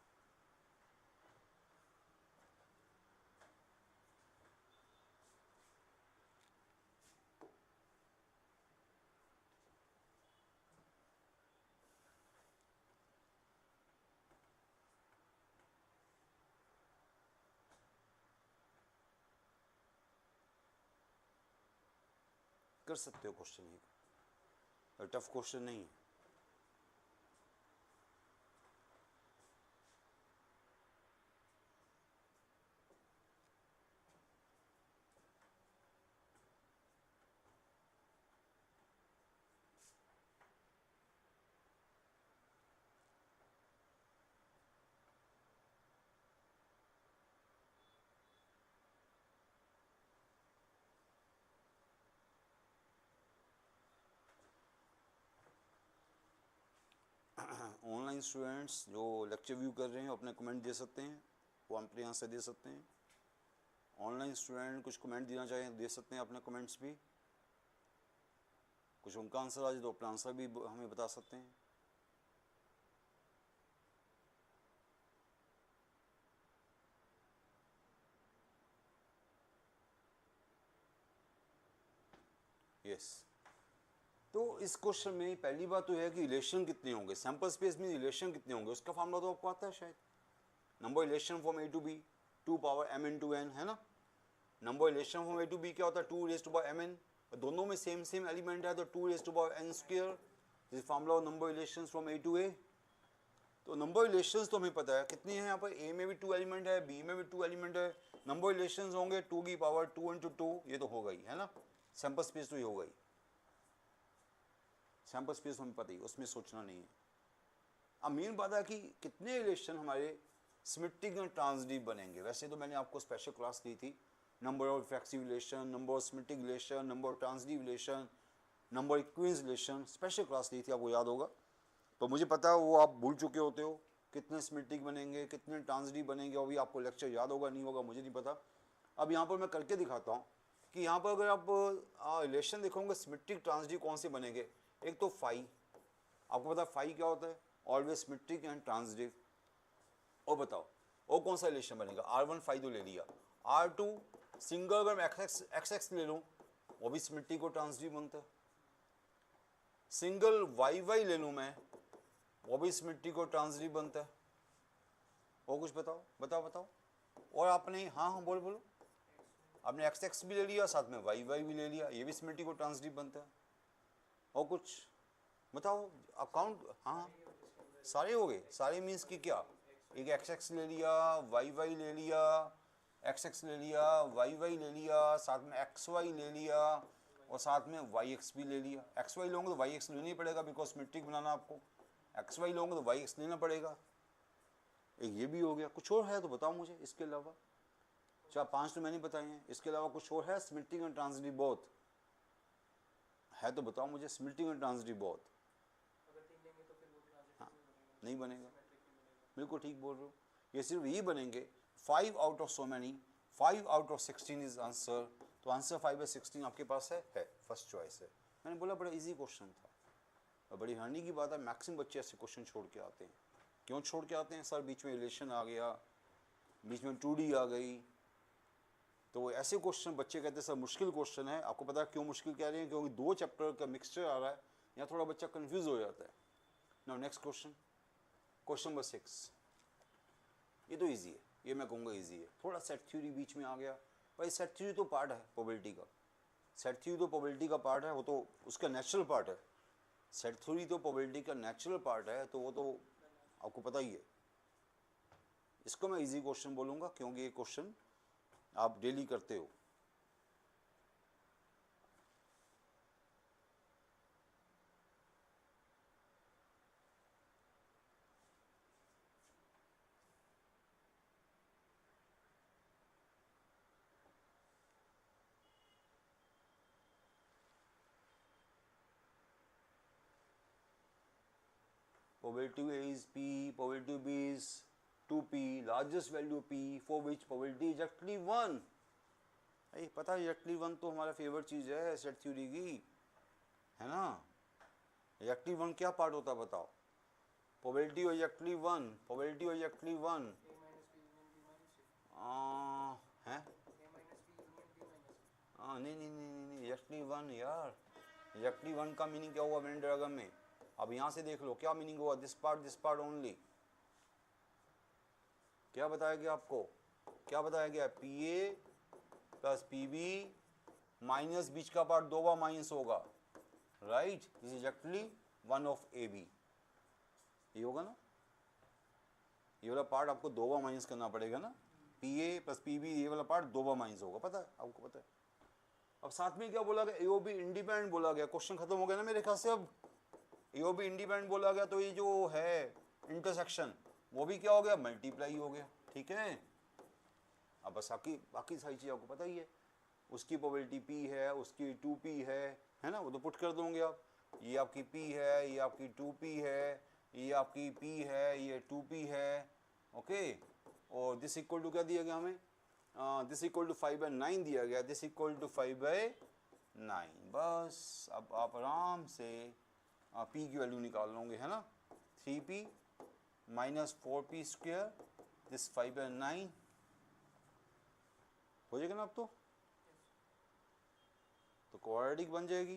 [SPEAKER 1] कर सकते हो क्वेश्चन, ये टफ क्वेश्चन नहीं है. ऑनलाइन स्टूडेंट्स जो लेक्चर व्यू कर रहे हैं अपने कमेंट दे सकते हैं, वो अपने यहाँ से दे सकते हैं. ऑनलाइन स्टूडेंट कुछ कमेंट देना चाहें दे सकते हैं अपने कमेंट्स भी. कुछ उनका आंसर आ जाए तो अपना आंसर भी हमें बता सकते हैं. यस. तो इस क्वेश्चन में पहली बात तो है कि रिलेशन कितने होंगे, सैंपल स्पेस में रिलेशन कितने होंगे उसका फार्मूला तो आपको आता है शायद. Number relation from A to B 2 power m into n है ना. Number relation from A to B क्या होता है 2 रेज़ टू पावर mn. दोनों में सेम एलिमेंट है तो 2 raise to power n square. This formula of number relation from A to A. तो नंबर रिलेशंस तो हमें पता है कितनी है, यहाँ पर ए में भी 2 एलिमेंट है, बी में भी 2 एलिमेंट है. नंबर रिलेशंस होंगे 2 की पावर 2 इंटू 2, ये तो हो गई है ना. सैंपल स्पेस तो ये हो गई. सैंपल स्पेस हमें पता ही, उसमें सोचना नहीं है. अब मेन बात है कि कितने रिलेशन हमारे सिमेट्रिक एंड ट्रांजिटिव बनेंगे. वैसे तो मैंने आपको स्पेशल क्लास दी थी, number of reflexive relation, number of symmetric relation, number of transitive relation, number equivalence relation, special class दी थी, आपको याद होगा. तो मुझे पता है वो आप भूल चुके होते हो. कितने सिमेट्रिक बनेंगे, कितने ट्रांजिटिव बनेंगे, वो भी आपको लेक्चर याद होगा नहीं होगा मुझे नहीं पता. अब यहाँ पर मैं करके दिखाता हूँ कि यहाँ पर अगर आप रिलेशन देखोगे सिमेट्रिक ट्रांजिटिव कौन से बनेंगे. एक तो फाई, आपको पता है फाई क्या होता है, ऑलवेज सिमेट्रिक एंड ट्रांजिटिव. और बताओ और कौन सा रिलेशन बनेगा. R1 फाई तो ले लिया. R2 सिंगल अगर मैं XX ले लूँ वो भी सिमेट्रिक और ट्रांजिटिव बनता है. सिंगल YY ले लूँ मैं वो भी सिमेट्रिक और ट्रांजिटिव बनता है. और कुछ बताओ बताओ बताओ. और आपने हाँ बोलो आपने XX भी ले लिया साथ में YY भी ले लिया, ये भी सिमेट्रिक और ट्रांजिटिव बनता है. और कुछ बताओ अकाउंट. हाँ सारे हो गए. सारे मीन्स कि क्या, एक XX ले लिया, YY ले लिया, XX ले लिया, YY ले लिया, साथ में XY ले लिया और साथ में YX भी ले लिया. XY लोगे तो YX लेना ही पड़ेगा बिकॉज सिमेट्रिक बनाना आपको. XY लोगे तो YX लेना पड़ेगा. एक ये भी हो गया. कुछ और है तो बताओ मुझे इसके अलावा. 4-5 तो मैंने बताए हैं, इसके अलावा कुछ और है सिमेट्रिक एंड ट्रांजिटिव बोथ है तो बताओ मुझे. सिमेट्रिक एंड ट्रांजिटिव बोथ हाँ नहीं बनेगा. बिल्कुल ठीक बोल रहे हो. ये सिर्फ यही बनेंगे. 5 out of so many, 5 out of 16 is answer. तो आंसर 5/16 आपके पास है फर्स्ट चॉइस है. मैंने बोला बड़ा इजी क्वेश्चन था और बड़ी हैरानी की बात है मैक्सिमम बच्चे ऐसे क्वेश्चन छोड़ के आते हैं. क्यों छोड़ के आते हैं सर, बीच में रिलेशन आ गया, बीच में 2D आ गई. तो ऐसे क्वेश्चन बच्चे कहते हैं सर मुश्किल क्वेश्चन है. आपको पता है क्यों मुश्किल कह रहे हैं, क्योंकि 2 चैप्टर का मिक्सचर आ रहा है, यहाँ थोड़ा बच्चा कंफ्यूज हो जाता है. Now next question, question number 6. ये तो इजी है, ये मैं कहूँगा इजी है. थोड़ा सेट थ्योरी बीच में आ गया. भाई सेट थ्योरी तो पार्ट है प्रोबेबिलिटी का. सेट थ्योरी तो प्रोबेबिलिटी का पार्ट है, वो तो उसका नेचुरल पार्ट है. सेट थ्योरी तो प्रोबेबिलिटी का नेचुरल पार्ट है, तो वो तो आपको पता ही है. इसको मैं इजी क्वेश्चन बोलूँगा क्योंकि ये क्वेश्चन आप डेली करते हो. Probability A is P, probability B is 2P, largest value P for which probability is exactly 1. पता है exactly 1 तो हमारा फेवरेट चीज़ है सेट थ्योरी की, है ना. exactly 1 क्या पार्ट होता है बताओ. प्रोबेबिलिटी हो एक्चुअली वन, प्रोबेबिलिटी हो एक्चुअली वन है। नहीं नहीं नहीं नहीं नहीं, एक्चुअली वन यार, एक्चुअली वन का मीनिंग क्या हुआ वेन डायग्राम में? अब यहाँ से देख लो क्या मीनिंग हुआ, दिस पार्ट ओनली। क्या बताया गया आपको, क्या बताया गया? P A plus P B minus बीच का पार्ट दो बार माइनस होगा, right? This is actually one of A B, ये होगा ना, ये वाला पार्ट आपको दो बार माइनस करना पड़ेगा ना, P A plus P B, ये वाला पार्ट दो बार माइनस होगा, पता है आपको, पता है। अब साथ में क्या बोला गया? एओबी इंडिपेंडेंट बोला गया, क्वेश्चन खत्म हो गया ना मेरे ख्याल से। अब एओबी इंडिपेंडेंट बोला गया तो ये जो है इंटरसेक्शन वो भी क्या हो गया? मल्टीप्लाई हो गया, ठीक है। अब बस बाकी सारी चीज़ आपको पता ही है, उसकी प्रोबेबिलिटी पी है, उसकी 2p है ना, वो तो पुट कर दोगे आप। ये आपकी p है, ये आपकी 2p है, ये आपकी p है, ये 2p है, ओके। और दिस इक्वल टू क्या दिया गया हमें? दिस इक्वल टू 5/9 दिया गया, दिस इक्वल टू 5/9। बस अब आप आराम से p की वैल्यू निकाल लोगे, है ना। 3p minus 4p square, this 5/9 हो जाएगा ना अब तो क्वाड्रेटिक बन जाएगी,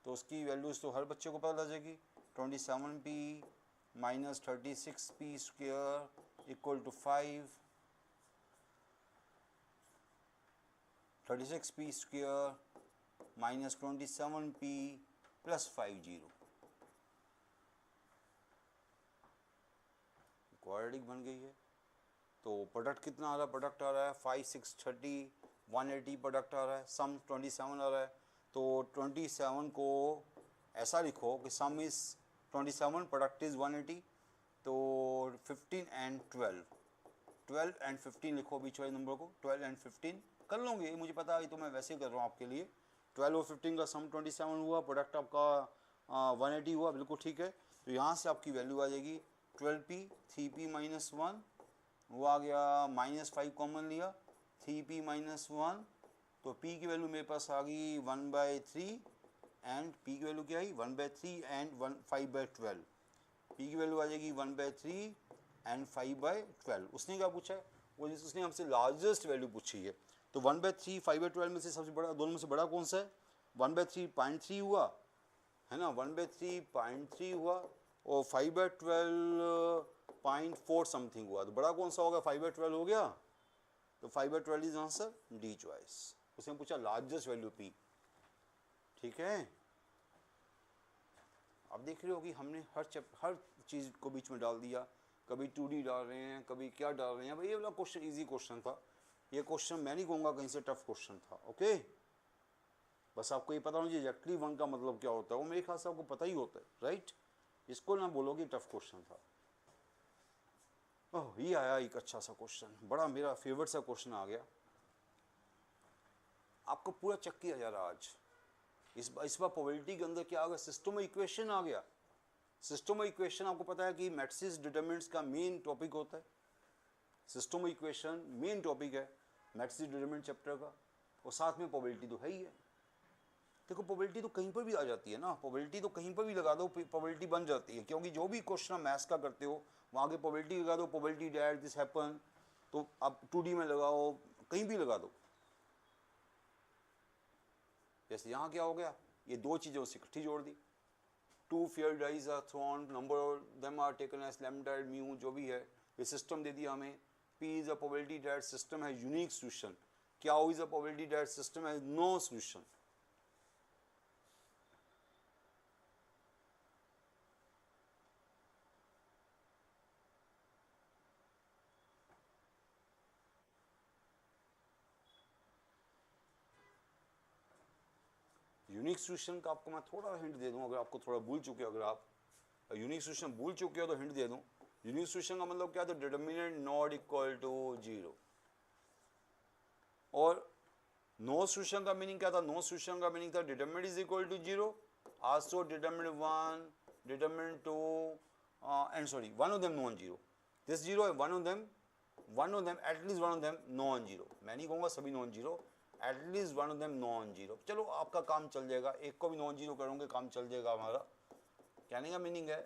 [SPEAKER 1] तो उसकी वैल्यूज तो हर बच्चे को पता लग जाएगी। 27p minus 36p square equal to 5, 36p square minus 27p plus 50, quadratic बन गई है। तो प्रोडक्ट कितना आ रहा है? प्रोडक्ट आ रहा है 5, 6, 30, 180 प्रोडक्ट आ रहा है, सम 27 आ रहा है। तो 27 को ऐसा लिखो कि सम इज 27, प्रोडक्ट इज 180, तो 15 एंड 12 एंड 15 लिखो बीच वाले नंबर को, 12 एंड 15 कर लोगे, मुझे पता है, तो मैं वैसे ही कर रहा हूँ आपके लिए। 12 और 15 का सम 27 हुआ, प्रोडक्ट आपका 180 हुआ, बिल्कुल ठीक है। तो यहाँ से आपकी वैल्यू आ जाएगी 12p, 3p माइनस 1, वो आ गया, -5 कॉमन लिया, 3p माइनस 1, तो p की वैल्यू मेरे पास आ गई 1/3 एंड p की वैल्यू क्या आई? 1/3 एंड 5/12, p की वैल्यू आ जाएगी 1/3 एंड 5/12। उसने क्या पूछा है? वो उसने हमसे लार्जेस्ट वैल्यू पूछी है, तो 1/3 5/12 में से सबसे बड़ा, दोनों में से बड़ा कौन सा है? 1/3 0.3 हुआ, है ना, 1/3 0.3 हुआ, और 5/12 0.4 समथिंग हुआ, तो बड़ा कौन सा होगा? 5/12 हो गया, तो 5/12 इज आंसर, डी चॉइस। उसने पूछा लार्जेस्ट वैल्यू p, ठीक है। अब देख रहे हो कि हमने हर चीज़ को बीच में डाल दिया, कभी 2D डाल रहे हैं, कभी क्या डाल रहे हैं। भाई ये वाला क्वेश्चन इजी क्वेश्चन था, ये क्वेश्चन मैं नहीं कहूँगा कहीं से टफ क्वेश्चन था, ओके। बस आपको ये पता होना चाहिए एक्चुअली वन का मतलब क्या होता है, वो मेरे ख्याल से आपको पता ही होता है, राइट। इसको ना बोलो कि टफ क्वेश्चन था। ओह, ये आया एक अच्छा सा क्वेश्चन, बड़ा मेरा फेवरेट सा क्वेश्चन आ गया, आपको पूरा चेक किया जा रहा आज। इस बार प्रोबेबिलिटी के अंदर क्या आ गया? सिस्टम इक्वेशन आ गया। सिस्टम इक्वेशन आपको पता है कि मैट्रिसेस डिटरमिनेंट्स का मेन टॉपिक होता है। सिस्टम इक्वेशन मेन टॉपिक है मैट्रिसेस डिटरमिनेंट चैप्टर का, और साथ में प्रोबेबिलिटी तो है ही है। देखो प्रोबेबिलिटी तो कहीं पर भी आ जाती है ना, प्रोबेबिलिटी तो कहीं पर भी लगा दो, प्रोबेबिलिटी बन जाती है, क्योंकि जो भी क्वेश्चन मैथ्स का करते हो वहाँ के प्रोबेबिलिटी लगा दो, प्रोबेबिलिटी डैट दिस हैपन, तो आप 2D में लगाओ, कहीं भी लगा दो। जैसे यहाँ क्या हो गया, ये दो चीज़ें उससे इकट्ठी जोड़ दी, 2 fair dies are thrown, number them are taken as lambda mu, जो भी है ये सिस्टम दे दिया हमें। P is a probability that system है unique solution, Q is a probability that system है नो सॉल्यूशन। यूनिक सॉल्यूशन का आपको मैं थोड़ा हिंट दे दूं, अगर आपको थोड़ा भूल चुके हो, अगर आप यूनिक सॉल्यूशन भूल चुके हो तो हिंट दे दूं। यूनिक सॉल्यूशन का मतलब क्या था? Determinant not equal to 0। और नो सॉल्यूशन का मीनिंग क्या था? नो सॉल्यूशन का मीनिंग था determinant is equal to 0, also determinant 1, determinant 2 and sorry one of them non zero. This zero है one of them at least one of them non zero. मैं नहीं कहूँगा सभी non zero, at least one of them non zero. चलो आपका काम चल जाएगा, एक को भी नॉन जीरो करोगे काम चल जाएगा हमारा। कहने का मीनिंग है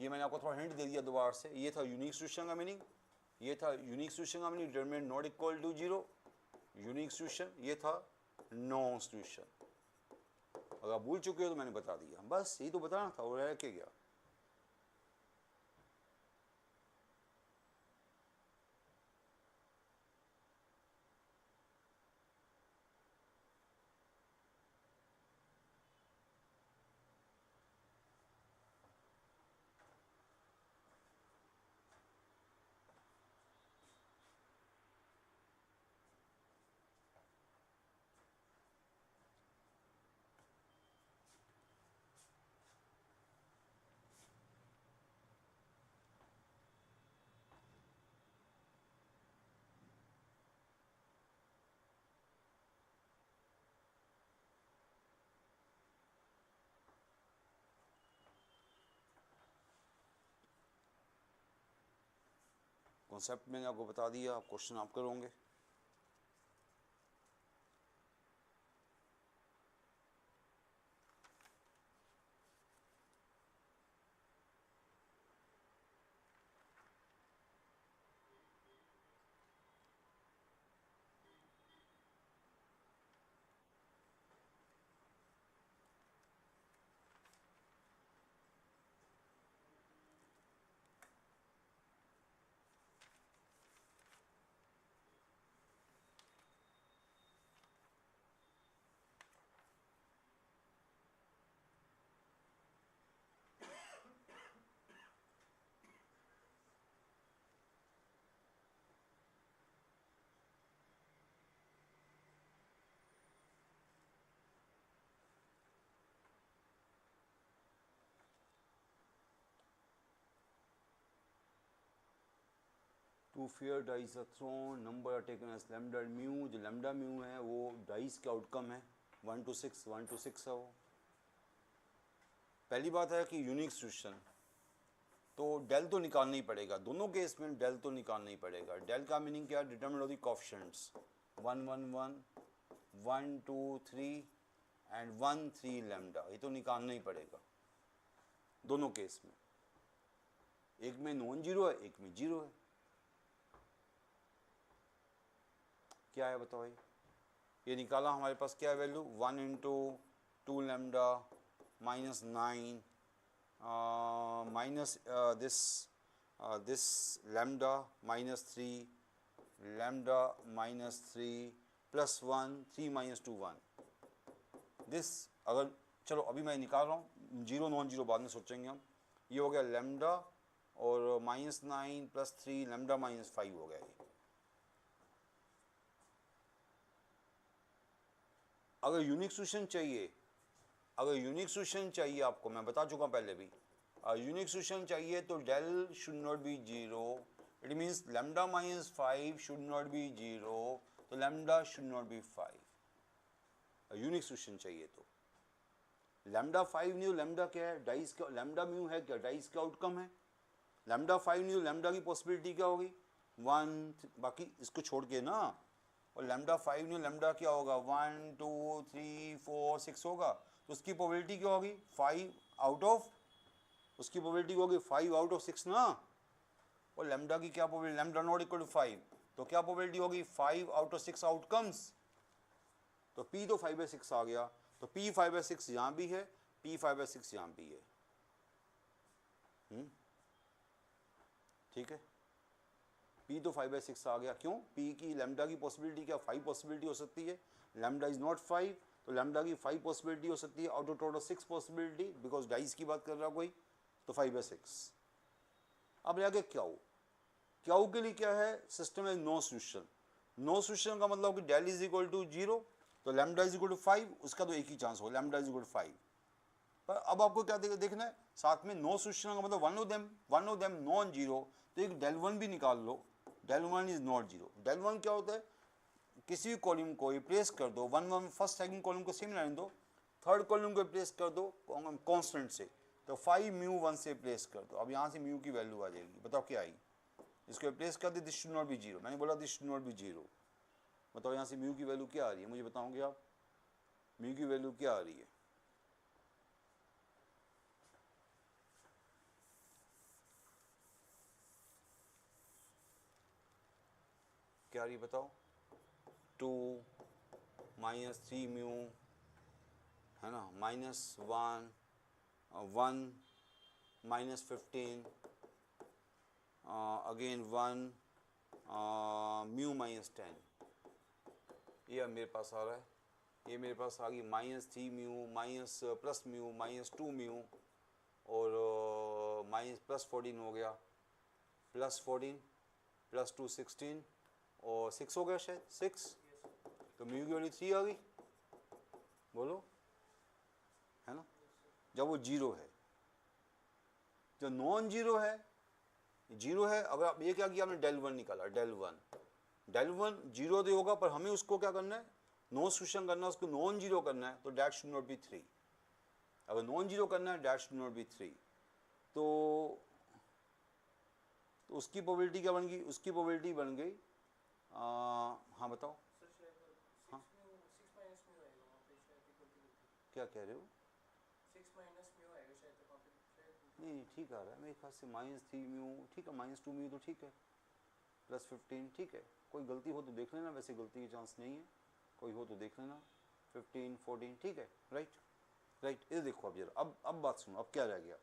[SPEAKER 1] ये मैंने आपको थोड़ा हिंट दे दिया दोबारा से, ये था यूनिक सॉल्यूशन का मीनिंग, ये था यूनिक सॉल्यूशन का meaning determinant not equal to 0, unique solution, ये था नॉन सॉल्यूशन। अगर आप भूल चुके हो तो मैंने बता दिया, बस यही तो बताना था और रह के गया। कॉन्सेप्ट मैंने आपको बता दिया, आप क्वेश्चन आप करोगे। Two fair dice are thrown, number are taken as lambda mu, जो लैम्डा म्यू है वो डाइस का आउटकम है, 1 to 6 1 to 6 है वो। पहली बात है कि यूनिक सॉल्यूशन, तो डेल तो निकालना ही पड़ेगा, दोनों केस में डेल तो निकालना ही पड़ेगा। डेल का मीनिंग क्या है, determinant of the coefficients 1 1 1 1 2 3 and 1 3 lambda, ये तो निकालना ही पड़ेगा दोनों केस में। एक में नॉन जीरो है, एक में जीरो है, क्या है बताओ ये निकाला हमारे पास क्या है value, 1 into 2 lambda minus 9 minus this lambda minus 3 lambda minus 3 plus 1 3 minus 2 1 this. अगर चलो अभी मैं निकाल रहा हूँ, जीरो नॉन जीरो बाद में सोचेंगे हम। ये हो गया लैम्डा और माइनस 9 प्लस 3 लैम्डा माइनस 5 हो गया ये। अगर यूनिक सॉल्यूशन चाहिए, अगर यूनिक सॉल्यूशन चाहिए आपको, मैं बता चुका हूँ पहले भी, यूनिक सॉल्यूशन चाहिए तो del should not be zero, it means lambda minus 5 should not be zero, तो lambda should not be 5। Unique solution चाहिए तो लैम्डा 5 न्यू, लैम्डा क्या है, डाइस का, लैम्डा म्यू है क्या, डाइस का आउटकम है। लैम्डा 5 न्यू, लैम्डा की पॉसिबिलिटी क्या होगी 1, बाकी इसको छोड़ के ना, और लैम्डा 5 न्यू लैम्डा क्या होगा 1 2 3 4 6 होगा, तो उसकी प्रोबेबिलिटी क्या होगी 5 आउट ऑफ, उसकी प्रोबेबिलिटी होगी 5 आउट ऑफ 6 ना। और लैम्डा की क्या probability, lambda not equal to 5, तो क्या प्रोबेबिलिटी होगी 5 आउट ऑफ 6 आउटकम्स, तो P तो 5/6 आ गया, तो P 5/6 यहाँ भी है, P 5/6 यहाँ भी है। ठीक है, P तो 5/6 आ गया, क्यों, P की लैम्डा की पॉसिबिलिटी क्या 5 पॉसिबिलिटी हो सकती है, लैम्डा इज नॉट 5, तो लैम्डा की 5 पॉसिबिलिटी हो सकती है out of total 6 possibility, because dice की बात कर रहा कोई, तो 5/6। अब आगे क्याऊ, क्याऊ के लिए क्या है, सिस्टम है नो सॉल्यूशन। नो सॉल्यूशन का मतलब कि डेल इज इक्वल टू 0, तो लैम्डा इज इक्वल टू 5, उसका तो एक ही चांस हो, लैम्डा इज इक्वल टू 5। पर अब आपको क्या देखना है, साथ में नो सॉल्यूशन का मतलब one of them non zero, तो एक डेल 1 भी निकाल लो, del 1 is not zero. Del 1 क्या होता है, किसी भी कॉलम को रिप्लेस कर दो, 1 1 फर्स्ट सेकंड कॉलम को सेम रहने दो, थर्ड कॉलम को रिप्लेस कर दो कांस्टेंट से, तो 5 म्यू 1 से रिप्लेस कर दो। अब यहाँ से म्यू की वैल्यू आ जाएगी, बताओ क्या आई, इसको रिप्लेस कर दे, this should not be zero, मैंने बोला this should not be zero, बताओ यहाँ से म्यू की वैल्यू क्या आ रही है, मुझे बताओगे आप, म्यू की वैल्यू क्या आ रही है, क्या रही बताओ, 2 -3 म्यू है ना, -1 1 -15 अगेन 1 म्यू -10, ये अब मेरे पास आ रहा है, ये मेरे पास आ गई -3 म्यू प्लस म्यू -2 म्यू और +14 हो गया, +14 +2 16 और 6 हो गया शायद 6, तो म्यू की वैल्यू 3 आ गई, बोलो है ना। जब वो जीरो है, जो नॉन जीरो है, जीरो है, अगर आप ये क्या किया आपने del 1 निकाला, del 1 जीरो तो होगा, पर हमें उसको क्या करना है, नो सॉल्यूशन करना है, उसको नॉन जीरो करना है, तो डैट शुड नॉट बी 3, अगर नॉन जीरो करना है डैट शुड नॉट बी 3, तो उसकी प्रोबेबिलिटी क्या बन गई, उसकी प्रोबेबिलिटी बन गई हाँ बताओ, हाँ क्या कह रहे हो, नहीं ठीक आ रहा है मेरे ख्याल से -3 म्यू ठीक है, -2 म्यू तो ठीक है, +15 ठीक है, कोई गलती हो तो देख लेना, वैसे गलती की चांस नहीं है, कोई हो तो देख लेना, 15 14 ठीक है, राइट ये देखो अब जरा, अब बात सुनो, अब क्या रह गया,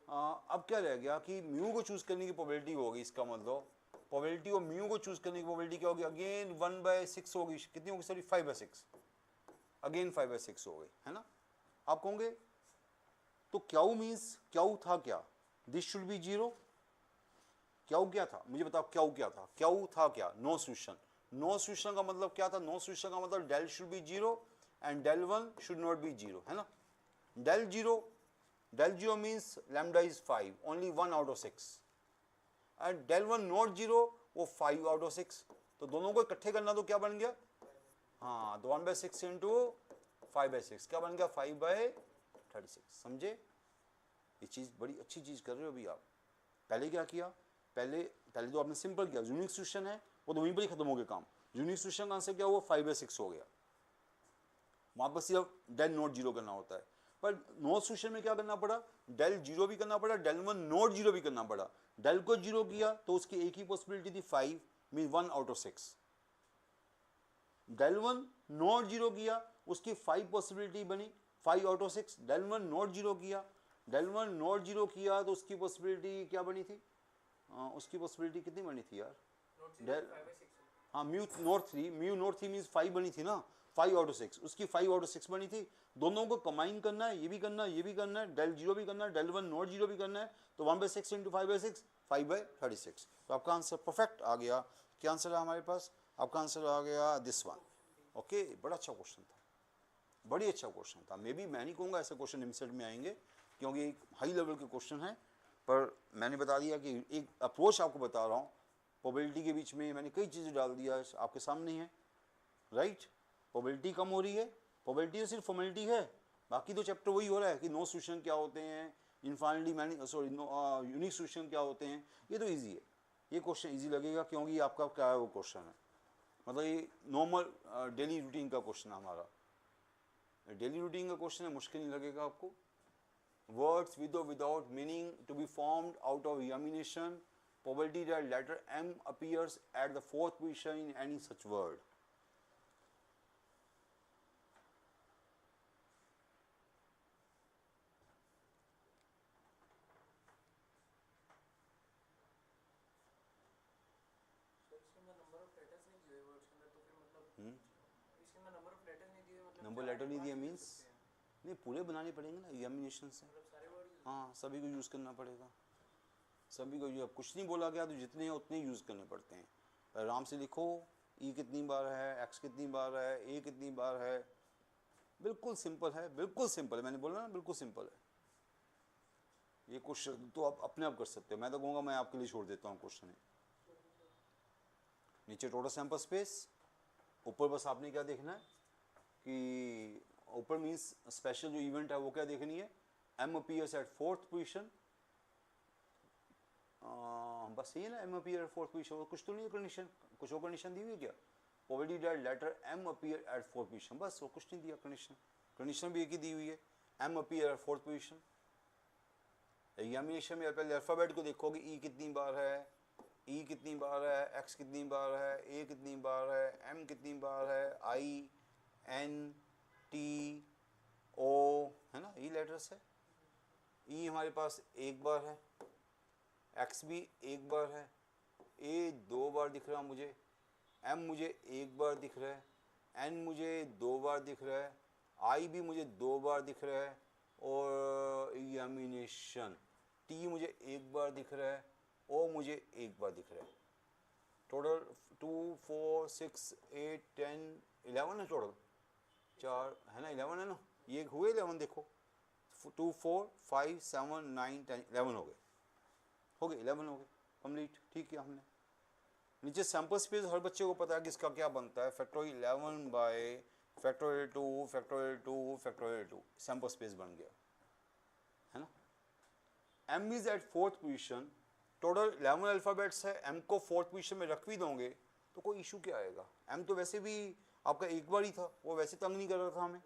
[SPEAKER 1] अब क्या रह गया कि म्यू को चूज करने की प्रोबेबिलिटी होगी, इसका मतलब प्रोबेबिलिटी ऑफ म्यू को चूज करने की प्रोबेबिलिटी क्या होगी, अगेन 1/6 होगी, कितनी होगी सॉरी 5/6, अगेन 5/6 हो गई है ना। आप कहोगे तो क्याऊ मीन्स, क्याऊ था क्या, दिस शुड बी जीरो, क्याऊ क्या था मुझे बताओ, क्याऊ क्या था, क्याऊ था क्या, नो सॉल्यूशन, नो सॉल्यूशन का मतलब क्या था, नो सॉल्यूशन का मतलब del should be zero and del 1 should not be zero है ना, del 0 means lambda is 5, only 1 out of 6, and del 1 not zero, वो 5 आउट ऑफ 6, तो दोनों को इकट्ठे करना तो क्या बन गया, हाँ तो 1/6 इंटू 5/6 क्या बन गया 5/36, समझे, ये चीज़ बड़ी अच्छी चीज़ कर रहे हो अभी आप। पहले क्या किया, पहले तो आपने सिंपल किया, यूनिक सॉल्यूशन है वो तो वहीं पर ही खत्म हो गया काम, यूनिक सॉल्यूशन का आंसर क्या हुआ 5/6 हो गया, वहाँ पर सिर्फ del नॉट जीरो करना होता है, पर नॉट सॉल्यूशन में क्या करना पड़ा, del 0 भी करना पड़ा, del 1 नॉट जीरो भी करना पड़ा, del को जीरो किया तो उसकी एक ही पॉसिबिलिटी थी 5 mean 1 out of 6, del 1 not zero किया उसकी 5 पॉसिबिलिटी बनी 5 out of 6, del 1 not zero किया, del 1 नॉट जीरो किया तो उसकी पॉसिबिलिटी क्या बनी थी, उसकी पॉसिबिलिटी कितनी बनी थी यार, del हाँ म्यू नॉट 3 मीन्स 5 बनी थी ना, 5 आउट ऑफ 6, उसकी 5 आउट ऑफ 6 बनी थी, दोनों को कंबाइन करना है, ये भी करना है ये भी करना है, del 0 भी करना है, del 1 नॉट जीरो भी करना है, तो 1/6 इंटू 5/6 5/36, तो आपका आंसर परफेक्ट आ गया, क्या आंसर है हमारे पास, आपका आंसर आ गया दिस वन, ओके, बड़ा अच्छा क्वेश्चन था, बड़ी अच्छा क्वेश्चन था, मैं नहीं कहूँगा ऐसे क्वेश्चन एमसेट में आएंगे क्योंकि एक हाई लेवल के क्वेश्चन है, पर मैंने बता दिया कि एक अप्रोच आपको बता रहा हूँ, प्रोबेबिलिटी के बीच में मैंने कई चीज़ें डाल दिया आपके सामने है, राइट, प्रोबेबिलिटी कम हो रही है, प्रोबेबिलिटी तो सिर्फ फॉर्मेलिटी है, बाकी तो चैप्टर वही हो रहा है कि नो सॉल्यूशन क्या होते हैं, इनफाइनली यूनिक सॉल्यूशन क्या होते हैं, ये तो ईजी है, ये क्वेश्चन ईजी लगेगा क्योंकि आपका क्या है वो क्वेश्चन है, मतलब ये नॉर्मल डेली रूटीन का क्वेश्चन है हमारा, डेली रूटीन का क्वेश्चन है, मुश्किल नहीं लगेगा आपको, words with or without meaning to be formed out of examination, probability that letter M appears at the fourth position in any such word. Number letter नहीं दिया मीन्स, नहीं पूरे बनाने पड़ेंगे ना एग्जामिनेशन से, हाँ सभी को यूज़ करना पड़ेगा, सभी को यूज, कुछ नहीं बोला गया तो जितने हैं उतने यूज़ करने पड़ते हैं, आराम से लिखो, ई कितनी बार है, एक्स कितनी बार है, ए कितनी बार है, बिल्कुल सिंपल है, बिल्कुल सिंपल है, मैंने बोला ना बिल्कुल सिंपल है, ये क्वेश्चन तो आप अपने आप कर सकते हो, मैं तो कहूँगा मैं आपके लिए छोड़ देता हूँ क्वेश्चन, नीचे टोटल सैंपल स्पेस, ऊपर बस आपने क्या देखना है कि ऊपर मीन्स स्पेशल जो इवेंट है वो क्या देखनी है, M appears at fourth position, बस ये ना M appear at fourth position, कुछ तो नहीं है कंडीशन, कुछ और कंडीशन दी हुई है क्या, probability that letter M appear at fourth position, बस वो कुछ नहीं दिया कंडीशन, कंडीशन भी एक ही दी हुई है, M appear at fourth position, examination में पहले अल्फ़ाबेट को देखोगे ई कितनी बार है, ई कितनी बार है, एक्स कितनी बार है, ए कितनी बार है, एम कितनी बार है, आई एन टी ओ, है ना, ई लेटर्स है। ई हमारे पास एक बार है, एक्स भी एक बार है, ए 2 बार दिख रहा मुझे, एम मुझे एक बार दिख रहा है, एन मुझे 2 बार दिख रहा है, आई भी मुझे 2 बार दिख रहा है, और एमिनेशन टी मुझे एक बार दिख रहा है, ओ मुझे एक बार दिख रहा है। टोटल 2 4 6 8 10 11 है टोटल, 4 है ना, 11 है ना, ये हुए 11, देखो 2 4 5 7 9 10 11 हो गए 11 हो गए कंप्लीट। ठीक है, हमने नीचे सैम्पल स्पेस हर बच्चे को पता है कि इसका क्या बनता है, factorial 11 by factorial 2 factorial 2 factorial 2, sample space बन गया, है ना। M is at 4th position, total 11 alphabets है, एम को 4th पोजिशन में रख भी दोगे तो कोई इशू क्या आएगा। एम तो वैसे भी आपका एक बार ही था, वो वैसे तंग नहीं कर रहा था हमें।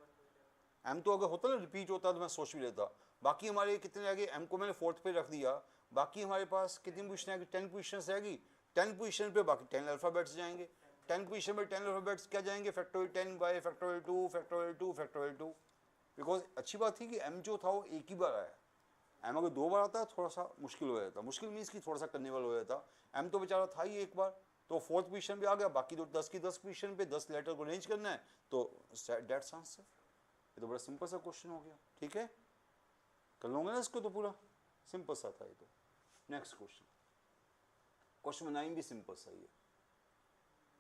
[SPEAKER 1] एम तो अगर होता ना रिपीट होता तो मैं सोच भी लेता। बाकी हमारे कितने रह गए, एम को मैंने 4th पे रख दिया, बाकी हमारे पास कितनी पोजिशन आएगी, 10 पोजिशन रहेगी। 10 पोजिशन पे बाकी 10 अल्फ़ाबेट्स जाएंगे, 10 पोजिशन पे 10 अल्फ़ाबेट्स क्या जाएंगे, factorial 10 bye factorial 2 factorial 2 factorial 2। Because अच्छी बात थी कि एम जो था वो एक ही बार आया, एम अगर 2 बार आता है थोड़ा सा मुश्किल हो जाता, मुश्किल मीन्स कि थोड़ा सा करने वाला हो जाता। एम तो बेचारा था ही एक बार, तो 4th पोजीशन पे आ गया, बाकी तो 10 की 10 पोजीशन पे 10 लेटर को अरेंज करना है, तो दैट्स आंसर। ये तो बड़ा सिंपल सा क्वेश्चन हो गया। ठीक है, कर लोगे ना इसको, तो पूरा सिंपल सा था ये तो। नेक्स्ट क्वेश्चन, क्वेश्चन 9 भी सिंपल सा ही है।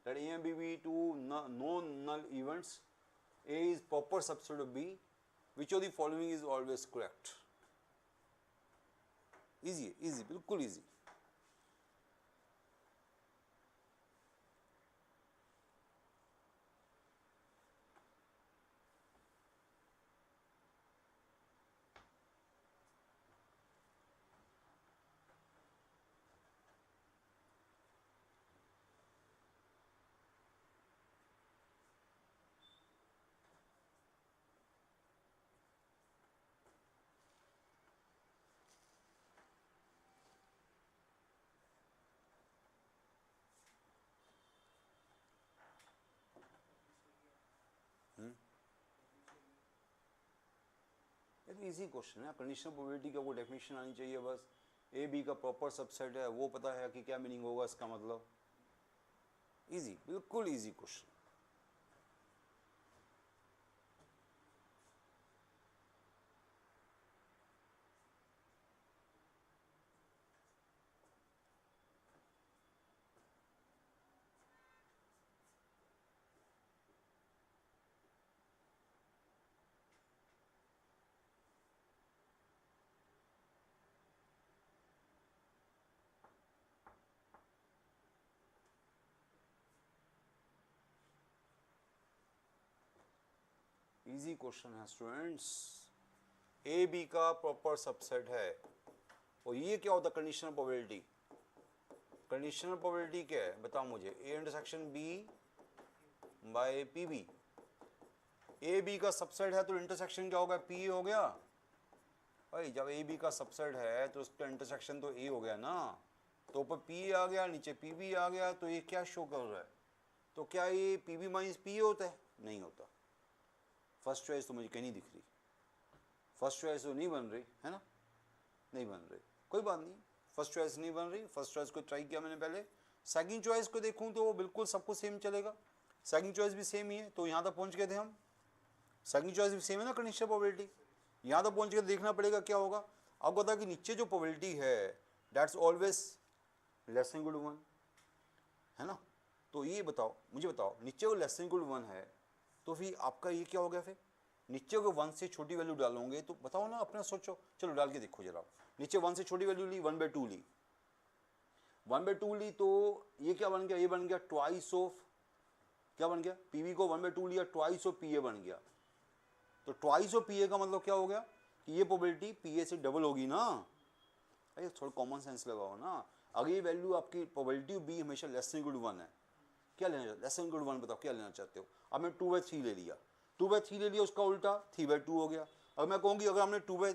[SPEAKER 1] Let A and B be two non-null events. A is proper subset of B. Which of the following is always correct? Easy, easy, बिल्कुल easy. ये तो इजी क्वेश्चन है, कंडीशनल प्रोबेबिलिटी का वो डेफिनेशन आनी चाहिए बस। ए बी का प्रॉपर सबसेट है, वो पता है कि क्या मीनिंग होगा इसका मतलब। इजी, बिल्कुल इजी क्वेश्चन। इजी क्वेश्चन है स्टूडेंट्स। ए बी का प्रॉपर सबसेट है, और ये क्या होता है कंडीशनल प्रोबेबिलिटी। कंडीशनल प्रोबेबिलिटी क्या है बताओ मुझे, A intersection B by P B. A B का सबसेट है तो इंटरसेक्शन क्या होगा, पी हो गया भाई। जब ए बी का सबसेट है तो उसका इंटरसेक्शन तो ए हो गया ना, तो ऊपर पी आ गया, नीचे पी बी आ गया, तो ये क्या शो कर रहा है, तो क्या ये पी बी माइनस पी होता है, नहीं होता। फर्स्ट चॉइस तो मुझे कहीं नहीं दिख रही, फर्स्ट चॉइस तो नहीं बन रही है ना, नहीं बन रही, कोई बात नहीं, फर्स्ट चॉइस नहीं बन रही। फर्स्ट चॉइस को ट्राई किया मैंने पहले, सेकंड चॉइस को देखूं तो वो बिल्कुल सबको सेम चलेगा, सेकंड चॉइस भी सेम ही है, तो यहाँ तक पहुँच गए थे हम। सेकंड चॉइस भी सेम है ना कंडीशनल प्रोबेबिलिटी, यहाँ तक पहुँच के देखना पड़ेगा क्या होगा। अब बता कि नीचे जो प्रोबेबिलिटी है that's always less than equal to 1, है ना। तो ये बताओ, मुझे बताओ, नीचे को लेस देन इक्वल टू 1 है तो फिर आपका ये क्या हो गया, फिर नीचे को 1 से छोटी वैल्यू डालोगे तो बताओ ना, अपना सोचो, चलो डाल के देखो जरा। नीचे 1 से छोटी वैल्यू ली, 1/2 ली, 1/2 ली, तो ये क्या बन गया, ये बन गया ट्वाइस ऑफ, क्या बन गया, पीवी को 1/2 लिया, ट्वाइस ऑफ पीए बन गया। तो ट्वाइस ऑफ पीए का मतलब क्या हो गया कि ये प्रोबेबिलिटी पीए से डबल होगी ना। अरे थोड़ा कॉमन सेंस लगाओ ना। अगर ये वैल्यू आपकी प्रोबेबिलिटी बी हमेशा लेस देन इक्वल टू 1 है, क्या लेना चाहते, लेस देन इक्वल टू 1 बताओ क्या लेना चाहते हो। अब मैं 2/3 ले लिया, 2/3 ले लिया, उसका उल्टा 3/2 हो गया। अगर मैं कहूँगी, अगर हमने 2/,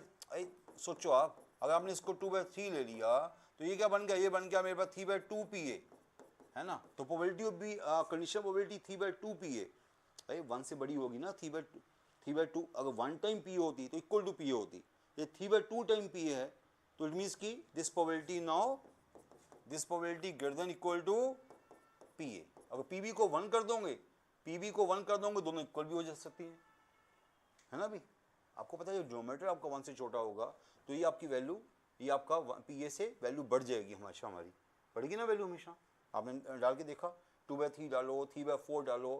[SPEAKER 1] सोचो आप, अगर आपने इसको 2/3 ले लिया तो ये क्या बन गया, ये बन गया मेरे पास 3/2 PA, है ना। तो probability of B, condition probability 3/2 PA, अरे 1 से बड़ी होगी ना, 3/2, अगर 1 टाइम PA होती तो इक्वल टू PA होती, ये 3/2 टाइम PA है, तो इट मीन्स की this probability now, this probability greater than equal to PA। अगर PB को 1 कर दोगे, PB को 1 कर दोगे, दोनों इक्वल भी हो जा सकती है ना। भी आपको पता है डिनोमिनेटर आपका 1 से छोटा होगा तो ये आपकी वैल्यू, ये आपका PA से वैल्यू बढ़ जाएगी, हमेशा हमारी बढ़ेगी ना वैल्यू हमेशा। आपने डाल के देखा, 2/3 डालो, 3/4 डालो,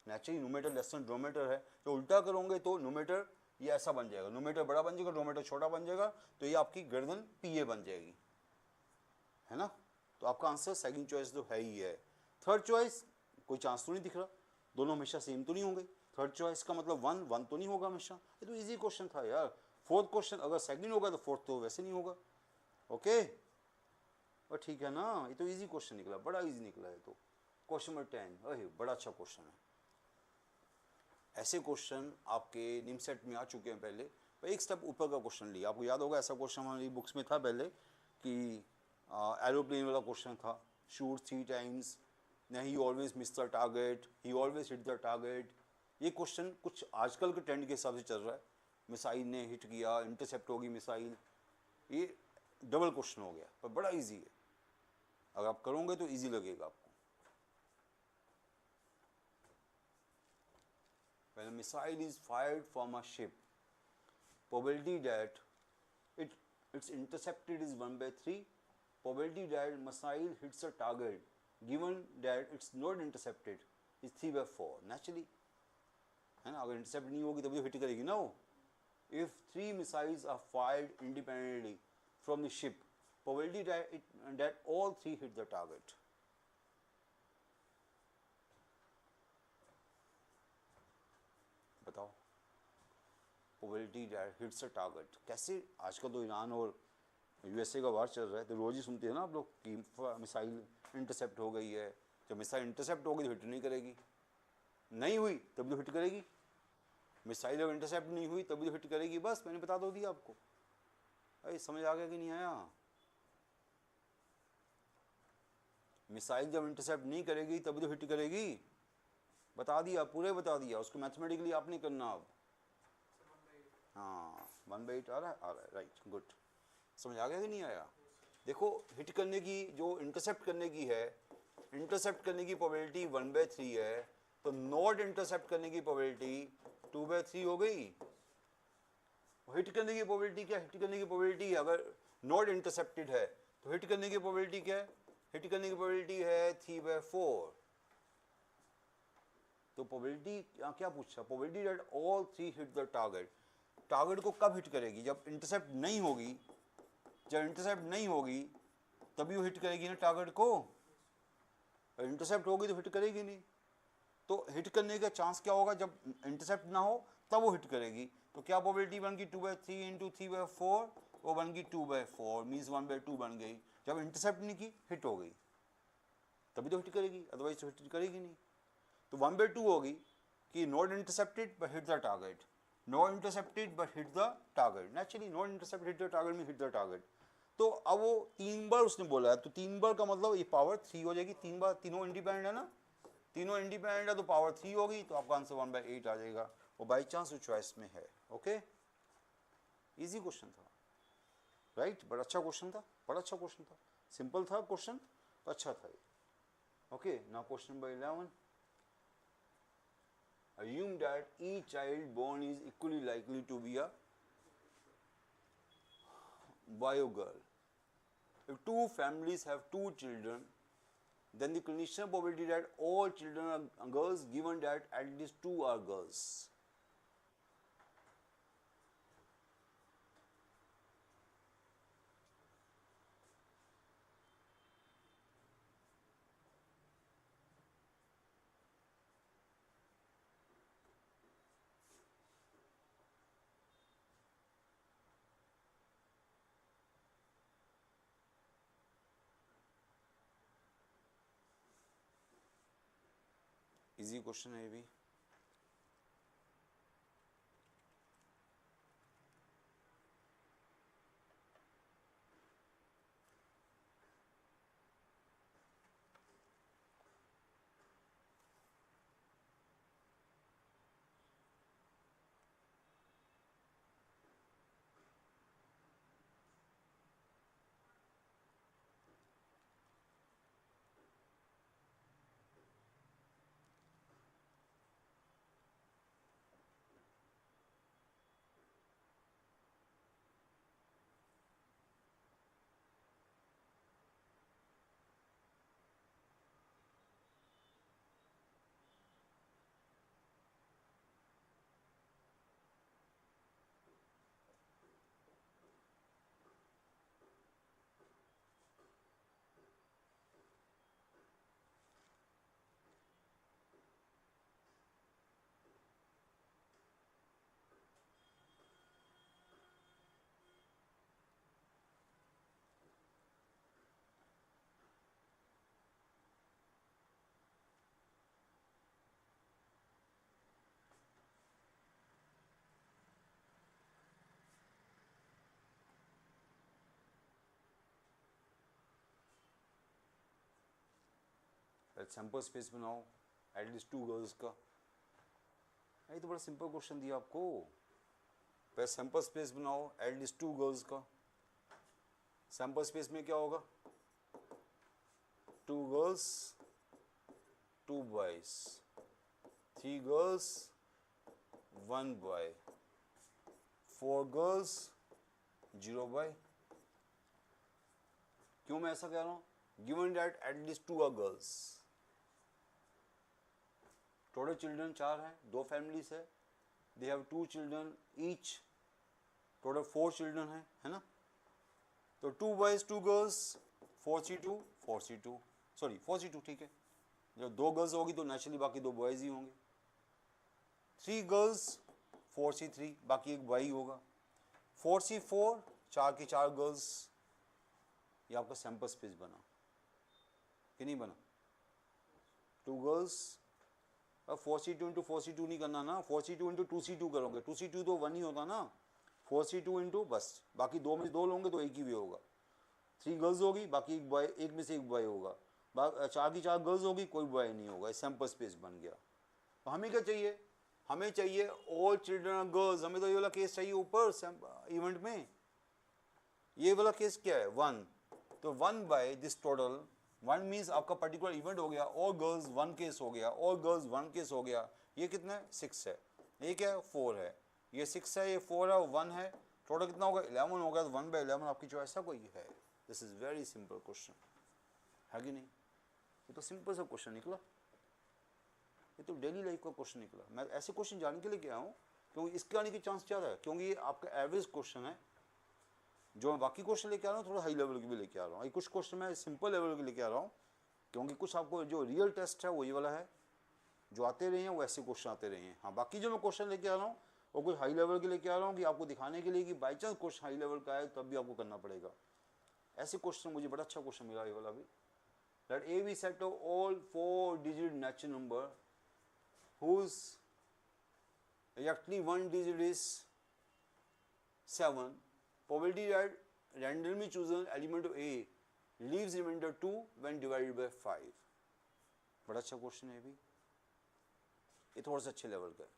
[SPEAKER 1] naturally numerator less than denominator है, तो उल्टा करोगे तो न्यूमेटर ये ऐसा बन जाएगा, न्यूमेटर बड़ा बन जाएगा, डिनोमिनेटर छोटा बन जाएगा, तो ये आपकी ग्रेटर देन PA बन जाएगी, है ना। तो आपका आंसर सेकंड चॉइस तो है ही है। थर्ड चॉइस कोई चांस तो नहीं दिख रहा, दोनों हमेशा सेम तो नहीं होंगे। थर्ड चॉइस का मतलब 1 तो नहीं होगा हमेशा, ये तो इजी क्वेश्चन था यार। फोर्थ क्वेश्चन अगर सेकंड होगा तो फोर्थ तो वैसे नहीं होगा, ओके। और ठीक है ना, ये तो इजी क्वेश्चन निकला, बड़ा इजी निकला है। तो क्वेश्चन नंबर 10, अरे बड़ा अच्छा क्वेश्चन है। ऐसे क्वेश्चन आपके निम सेट में आ चुके हैं पहले, पर एक स्टेप ऊपर का क्वेश्चन लिया। आपको याद होगा ऐसा क्वेश्चन हमारी बुक्स में था पहले कि एरोप्लेन वाला क्वेश्चन था, shoot 3 times, he always miss the target, he always hit the target. ये क्वेश्चन कुछ आजकल के ट्रेंड के हिसाब से चल रहा है, मिसाइल ने हिट किया, इंटरसेप्ट होगी मिसाइल, ये डबल क्वेश्चन हो गया, पर बड़ा इजी है, अगर आप करोगे तो इजी लगेगा आपको। When a missile is fired from a ship, probability that it's intercepted is 1/3. Probability that missile hits a target, given that it's not intercepted, is 3/4. Naturally, है ना, अगर इंटरसेप्ट नहीं होगी तभी तो हिट करेगी ना वो। If 3 missiles are fired independently from the ship, probability that all 3 hit the target. बताओ, probability that hits a target कैसे। आजकल तो ईरान और USA का वार चल रहा है, तो रोज ही सुनते हैं ना आप लोग कि मिसाइल इंटरसेप्ट हो गई है। जब मिसाइल इंटरसेप्ट होगी तो हिट नहीं करेगी, नहीं हुई तभी तो हिट करेगी। मिसाइल जब इंटरसेप्ट नहीं हुई तभी तो हिट करेगी, बस मैंने बता दो दिया आपको। अरे समझ आ गया कि नहीं आया। मिसाइल जब इंटरसेप्ट नहीं करेगी तभी तो हिट करेगी, बता दिया, पूरे बता दिया। उसको मैथमेटिकली आप नहीं करना अब। हाँ 1/8 आ रहा है, राइट, गुड। समझ आ गया कि नहीं आया। देखो हिट करने की, जो इंटरसेप्ट करने की है, इंटरसेप्ट करने की प्रोबेबिलिटी 1/3 है, तो नॉट इंटरसेप्ट करने की प्रोबेबिलिटी 2/3 हो गई। हिट करने की प्रोबेबिलिटी क्या, हिट करने की प्रोबेबिलिटी अगर नॉट इंटरसेप्टेड है तो हिट करने की प्रोबेबिलिटी क्या है, हिट करने की प्रोबेबिलिटी है 3/4। तो प्रोबेबिलिटी क्या पूछा, probability that all 3 hit the target. Target को कब हिट करेगी, जब इंटरसेप्ट नहीं होगी। जब इंटरसेप्ट नहीं होगी तभी वो हिट करेगी ना टारगेट को, इंटरसेप्ट होगी तो हिट करेगी नहीं। तो हिट करने का चांस क्या होगा, जब इंटरसेप्ट ना हो तब वो हिट करेगी। तो क्या प्रोबेबिलिटी बन गई 2/3 इंटू 3/4, वो बन गई 2/4, मीन्स 1/2 बन गई। जब इंटरसेप्ट नहीं की हिट हो गई तभी तो हिट करेगी, अदरवाइज तो हिट करेगी नहीं। तो 1/2 होगी कि not intercepted but hit the target, not intercepted but hit the target. Naturally not intercepted hit the target में हिट द टारगेट। तो अब वो 3 बार उसने बोला है, तो 3 बार का मतलब ये पावर 3 हो जाएगी। 3 बार, तीनों इंडिपेंडेंट है ना, तीनों इंडिपेंडेंट है तो पावर 3 होगी, तो आपका आंसर 1/8 आ जाएगा। वो बाई चांस वो चॉइस में है। ओके, इजी क्वेश्चन था, राइट, बड़ा अच्छा क्वेश्चन था, बड़ा अच्छा क्वेश्चन था, सिंपल था क्वेश्चन, अच्छा था। Okay, now question number 11। Assume that each child born is equally likely to be a boy or girl. If 2 families have 2 children, then the conditional probability that all children are girls, given that at least 2 are girls. Easy question है ये भी। पहले सैम्पल स्पेस बनाओ एटलीस्ट 2 गर्ल्स का। ये तो बड़ा सिंपल क्वेश्चन दिया आपको। पहले सैम्पल स्पेस बनाओ एटलीस्ट 2 गर्ल्स का। सैम्पल स्पेस में क्या होगा? 2 girls 2 boys, 3 girls 1 boy, 4 girls 0 boy. क्यों मैं ऐसा कह रहा हूं? Given that at least 2 are girls. Total children 4 हैं, 2 फैमिलीज है, they have 2 children each, total 4 children है ना। तो 2 boys 2 girls 4C2 4C2, sorry 4C2 ठीक है। जब 2 गर्ल्स होगी तो नेचुरली बाकी 2 बॉयज ही होंगे। 3 गर्ल्स 4C3, बाकी एक बॉय होगा। 4C4 4 की 4 गर्ल्स। ये आपका सैम्पल स्पेस बना कि नहीं बना? 2 गर्ल्स, अब 4C2 इंटू 4C2 नहीं करना ना, 4C2 इंटू 2C2 करोगे। 2C2 तो 1 ही होता ना, 4C2 इंटू बस बाकी 2 में 2 लोगे तो एक ही भी होगा। 3 गर्ल्स होगी, बाकी एक बॉय, एक में से एक बॉय होगा। 4 की 4 गर्ल्स होगी, कोई बॉय नहीं होगा। सैम्पल स्पेस बन गया। तो हमें क्या चाहिए? हमें चाहिए ऑल चिल्ड्रन गर्ल्स। हमें तो ये वाला केस चाहिए ऊपर इवेंट में। ये वाला केस क्या है? 1। तो 1 बाय दिस टोटल, 1 मीन्स आपका पर्टिकुलर इवेंट हो गया। ऑल गर्ल्स 1 केस हो गया, ऑल गर्ल्स 1 केस हो गया। ये कितना है? 6 है। ये क्या है? 4 है। ये 6 है, ये 4 है और 1 है। टोटल कितना होगा? 11 होगा। तो 1 बाय 11 आपकी चॉइस है कोई है। This is very simple question, है कि नहीं? ये तो सिंपल सा क्वेश्चन निकला। ये तो डेली लाइफ का क्वेश्चन निकला। मैं ऐसे क्वेश्चन जानने के लिए क्या हूँ, क्योंकि इसके आने की चांस ज़्यादा है, क्योंकि ये आपका एवरेज क्वेश्चन है। जो मैं बाकी क्वेश्चन लेके आ रहा हूँ थोड़ा हाई लेवल के भी लेके आ रहा हूँ। ये कुछ क्वेश्चन मैं सिंपल लेवल के लेके आ रहा हूँ, क्योंकि कुछ आपको जो रियल टेस्ट है वो ये वाला है। जो आते रहे हैं वो ऐसे क्वेश्चन आते रहे हैं। हाँ, बाकी जो मैं क्वेश्चन लेके आ रहा हूँ वो कुछ हाई लेवल के लेके आ रहा हूँ कि आपको दिखाने के लिए कि by chance question high level का है तब भी आपको करना पड़ेगा। ऐसे क्वेश्चन मुझे बड़ा अच्छा क्वेश्चन मिला ये वाला भी। That A B set of all 4 digit natural number whose exactly 1 digit is 7, probability that randomly chosen element of A leaves remainder 2 when divided by 5। बड़ा अच्छा क्वेश्चन है भी, ये थोड़ा सा अच्छे लेवल का है।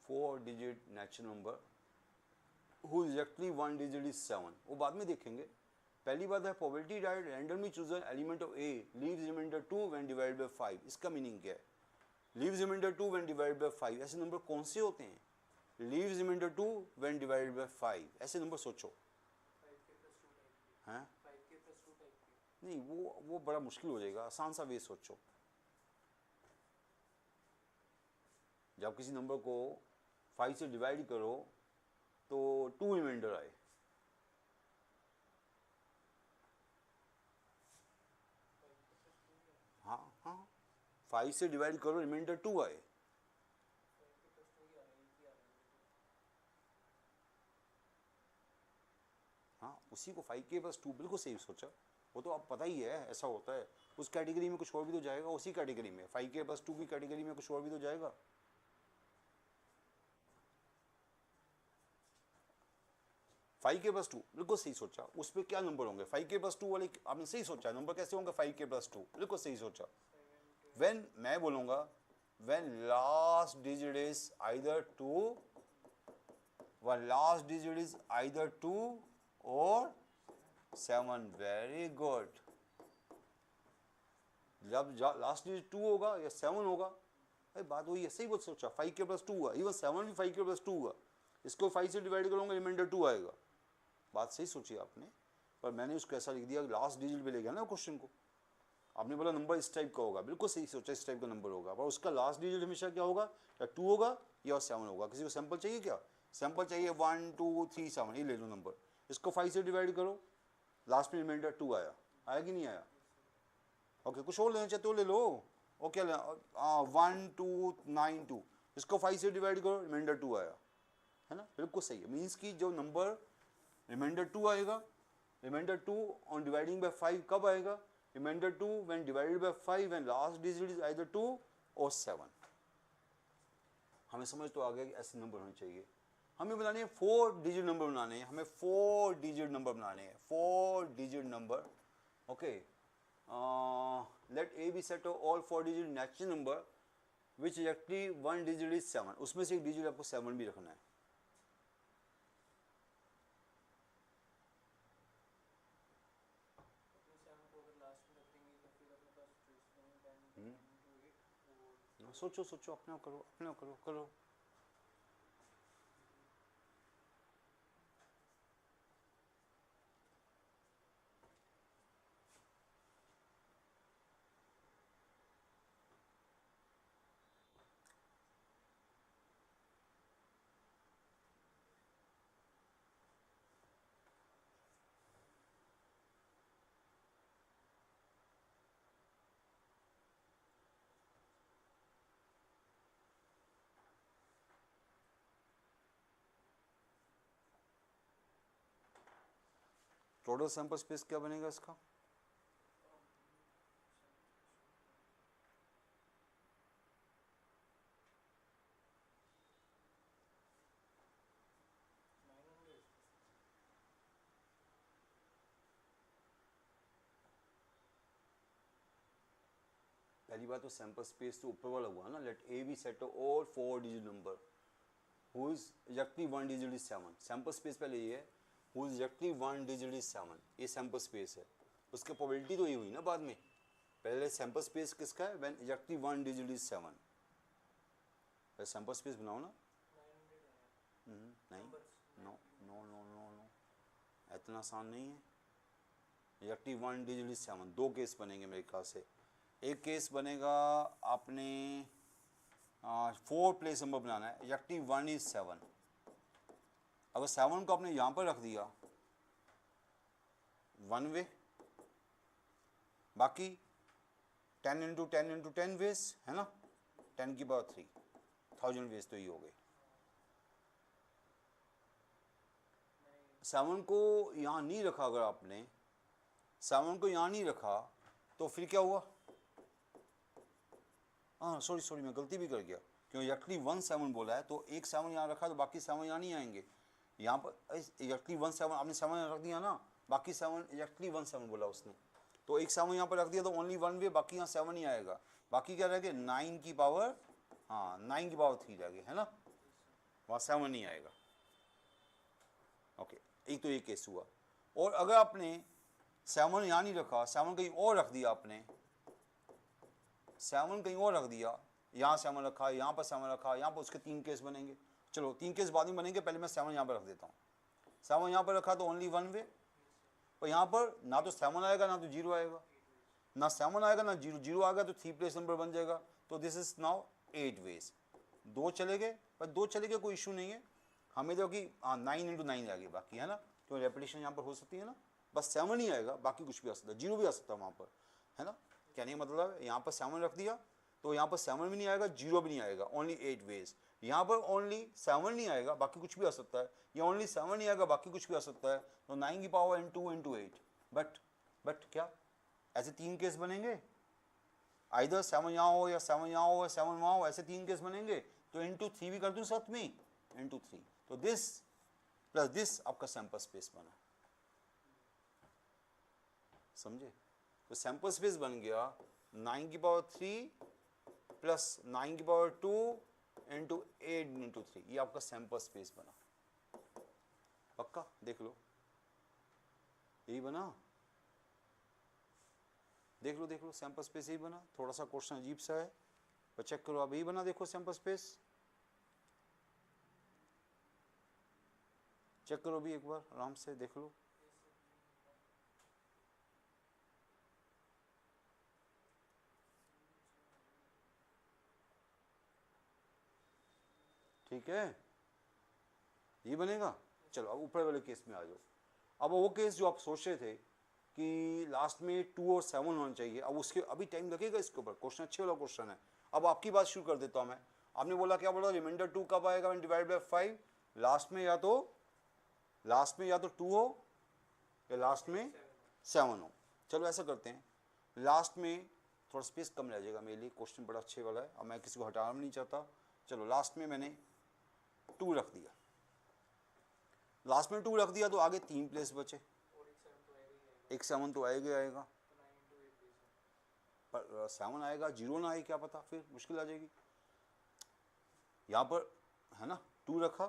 [SPEAKER 1] Four digit natural number who exactly 1 digit is 7, वो बाद में देखेंगे। पहली बात है probability that randomly chosen element of A leaves remainder 2 when divided by 5। इसका मीनिंग क्या है? Leaves remainder 2 when divided by 5, ऐसे नंबर कौन से होते हैं? Leaves remainder 2 when divided by 5, ऐसे नंबर सोचो। हैं? नहीं, वो बड़ा मुश्किल हो जाएगा। आसान सा वे सोचो। जब किसी नंबर को 5 से डिवाइड करो तो 2 रिमाइंडर आए। हाँ हाँ, 5 से डिवाइड करो, रिमाइंडर 2 आए। हाँ, उसी को 5 के प्लस 2, बिल्कुल सही सोचा। वो तो आप पता ही है ऐसा होता है। उस कैटेगरी में कुछ और भी तो जाएगा, उसी कैटेगरी में 5 के प्लस 2 की कैटेगरी में कुछ और भी तो जाएगा। 5 के प्लस 2 बिल्कुल सही सोचा। उस पर क्या नंबर होंगे? 5 के प्लस 2 वाले आपने सही सोचा। नंबर कैसे होंगे? 5 के प्लस 2, बिल्कुल सही सोचा। व्हेन मैं बोलूंगा when last digit is either 2, one last digit is either 2 और 7। Very good. जब लास्ट डिजिट 2 होगा या 7 होगा, अरे बात वही है, सही बहुत सोचा। 5 के प्लस 2 हुआ, इवन 7 भी 5 के प्लस 2 हुआ। इसको 5 से डिवाइड करूंगा, रिमाइंडर 2 आएगा। बात सही सोची आपने, पर मैंने उसको ऐसा लिख दिया लास्ट डिजिट पे ले गया ना क्वेश्चन को। आपने बोला नंबर इस टाइप का होगा, बिल्कुल सही सोचा, इस टाइप का नंबर होगा, पर उसका लास्ट डिजिट हमेशा क्या होगा? या 2 होगा या 7 होगा। किसी को सैंपल चाहिए क्या? सैंपल चाहिए 1 2 3 7, ये ले लो नंबर। इसको 5 से डिवाइड करो, लास्ट में रिमाइंडर 2 आया। आया कि नहीं आया? ओके, कुछ और लेना चाहते हो ले लो। ओके 1292, इसको 5 से डिवाइड करो, रिमाइंडर 2 आया, है ना, बिल्कुल सही है। मीन्स कि जो नंबर रिमाइंडर 2 आएगा, रिमाइंडर 2 ऑन डिवाइडिंग बाय 5 कब आएगा, remainder 2 when divided by 5 and last digit is either 2 और 7। हमें समझ तो आ गया कि ऐसे नंबर होने चाहिए। हमें बनाने हैं 4 डिजिट नंबर बनाने हैं, हमें 4 डिजिट नंबर बनाने हैं, 4 digit number. Okay, let A B set of all 4 digit natural number which actually 1 digit is 7, उसमें से एक डिजिट आपको 7 भी रखना है। सोचो सोचो, अपने करो, अपने करो, करो। टोटल सैंपल स्पेस क्या बनेगा इसका? पहली बात तो सैंपल स्पेस तो ऊपर वाला हुआ ना, let A B set of all 4 digit number who is actually 1 digit is 7। Sample space पहले ये है, who is actually 1 digit is 7, ये सैंपल स्पेस है। उसकी प्रोबेबिलिटी तो ये हुई ना बाद में। पहले सैंपल स्पेस किसका है, व्हेन एक्चुअली 1 डिजिट इज 7। पहले सैंपल स्पेस बनाओ ना। नहीं, no no no no no, इतना आसान नहीं है। एक्चुअली 1 डिजिट इज 7, 2 केस बनेंगे मेरे ख्याल से। एक केस बनेगा आपने 4 प्लेस नंबर बनाना है, एक्चुअली 1 इज 7। अगर 7 को आपने यहाँ पर रख दिया 1 वे, बाकी 10 इंटू 10 इंटू 10 वेज है ना, 10 की पावर 3, 1000 वेज तो ये हो गए। 7 को यहाँ नहीं रखा, अगर आपने 7 को यहाँ नहीं रखा तो फिर क्या हुआ? हाँ सॉरी मैं गलती भी कर गया, क्योंकि एक्चुअली 1 7 बोला है, तो एक 7 यहाँ रखा तो बाकी 7 यहाँ नहीं आएंगे। यहाँ पर एक्चुअली 1 7 आपने 7 रख दिया ना, बाकी 7 एक्चुअली 1 7 बोला उसने, तो एक 7 यहाँ पर रख दिया तो ओनली 1 वे, बाकी यहाँ 7 ही आएगा। बाकी क्या रह गया 9 की पावर, हाँ 9 की पावर 3 रह गई, है ना, वहाँ 7 नहीं आएगा। ओके, एक तो ये केस हुआ। और अगर आपने 7 यहाँ नहीं रखा, 7 कहीं और रख दिया आपने, 7 कहीं और रख दिया, यहाँ 7 रखा, यहाँ पर 7 रखा, यहाँ पर, उसके 3 केस बनेंगे। चलो 3 केस बाद में बनेंगे, पहले मैं 7 यहाँ पर रख देता हूँ। 7 यहाँ पर रखा तो ओनली 1 वे, और यहाँ पर ना तो 7 आएगा ना तो 0 आएगा, ना 7 आएगा ना 0, 0 आएगा तो 3 प्लेस नंबर बन जाएगा। तो दिस इज नाउ 8 वेज। 2 चले गए, पर 2 चले गए कोई इशू नहीं है, हमें तो कि 9 इंटू 9 आ गई बाकी, है ना, तो रेपिटेशन यहाँ पर हो सकती है ना, बस 7 ही आएगा, बाकी कुछ भी आ सकता है, 0 भी आ सकता है वहाँ पर, है ना। कहने का मतलब है यहाँ पर 7 रख दिया तो यहाँ पर 7 भी नहीं आएगा, 0 भी नहीं आएगा, ओनली 8 वेज। यहाँ पर ओनली 7 नहीं आएगा, बाकी कुछ भी आ सकता है, या ओनली 7 नहीं आएगा, बाकी कुछ भी आ सकता है, तो 9 की पावर इंटू 8। बट क्या ऐसे 3 केस बनेंगे, आइदर 7 यहाँ हो या 7 यहाँ हो या 7 वहाँ हो, ऐसे 3 केस बनेंगे। तो इंटू 3 भी कर दूँ साथ में, इंटू 3, तो दिस प्लस दिस आपका सैंपल स्पेस बना, समझे। तो सैंपल स्पेस बन गया 9 की पावर 3 प्लस 9 की पावर 2 इंटू 8 इंटू 3, ये आपका सैंपल स्पेस बना। पक्का देख लो, यही बना, देख लो सैंपल स्पेस यही बना। थोड़ा सा क्वेश्चन अजीब सा है, पर चेक करो, अब यही बना, देखो सैंपल स्पेस, चेक करो भी एक बार आराम से देख लो। ठीक है, ये बनेगा। चलो अब ऊपर वाले केस में आ जाओ। अब वो केस जो आप सोच रहे थे कि लास्ट में 2 और 7 होना चाहिए। अब उसके अभी टाइम लगेगा इसके ऊपर, क्वेश्चन अच्छे वाला क्वेश्चन है। अब आपकी बात शुरू कर देता हूँ मैं। आपने बोला क्या बोला, रिमाइंडर 2 कब आएगा व्हेन डिवाइड बाय 5? लास्ट में या तो 2 हो या लास्ट में 7 हो। चलो ऐसा करते हैं, लास्ट में थोड़ा स्पेस कम रह जाएगा मेरे लिए, क्वेश्चन बड़ा अच्छे वाला है, अब मैं किसी को हटाना नहीं चाहता। चलो लास्ट में मैंने 2 रख दिया, लास्ट में 2 रख दिया तो आगे 3 प्लेस बचे, एक 7 तो आएगा आएगा, पर 7 आएगा 0 ना आए क्या पता, फिर मुश्किल आ जाएगी। यहाँ पर है ना 2 रखा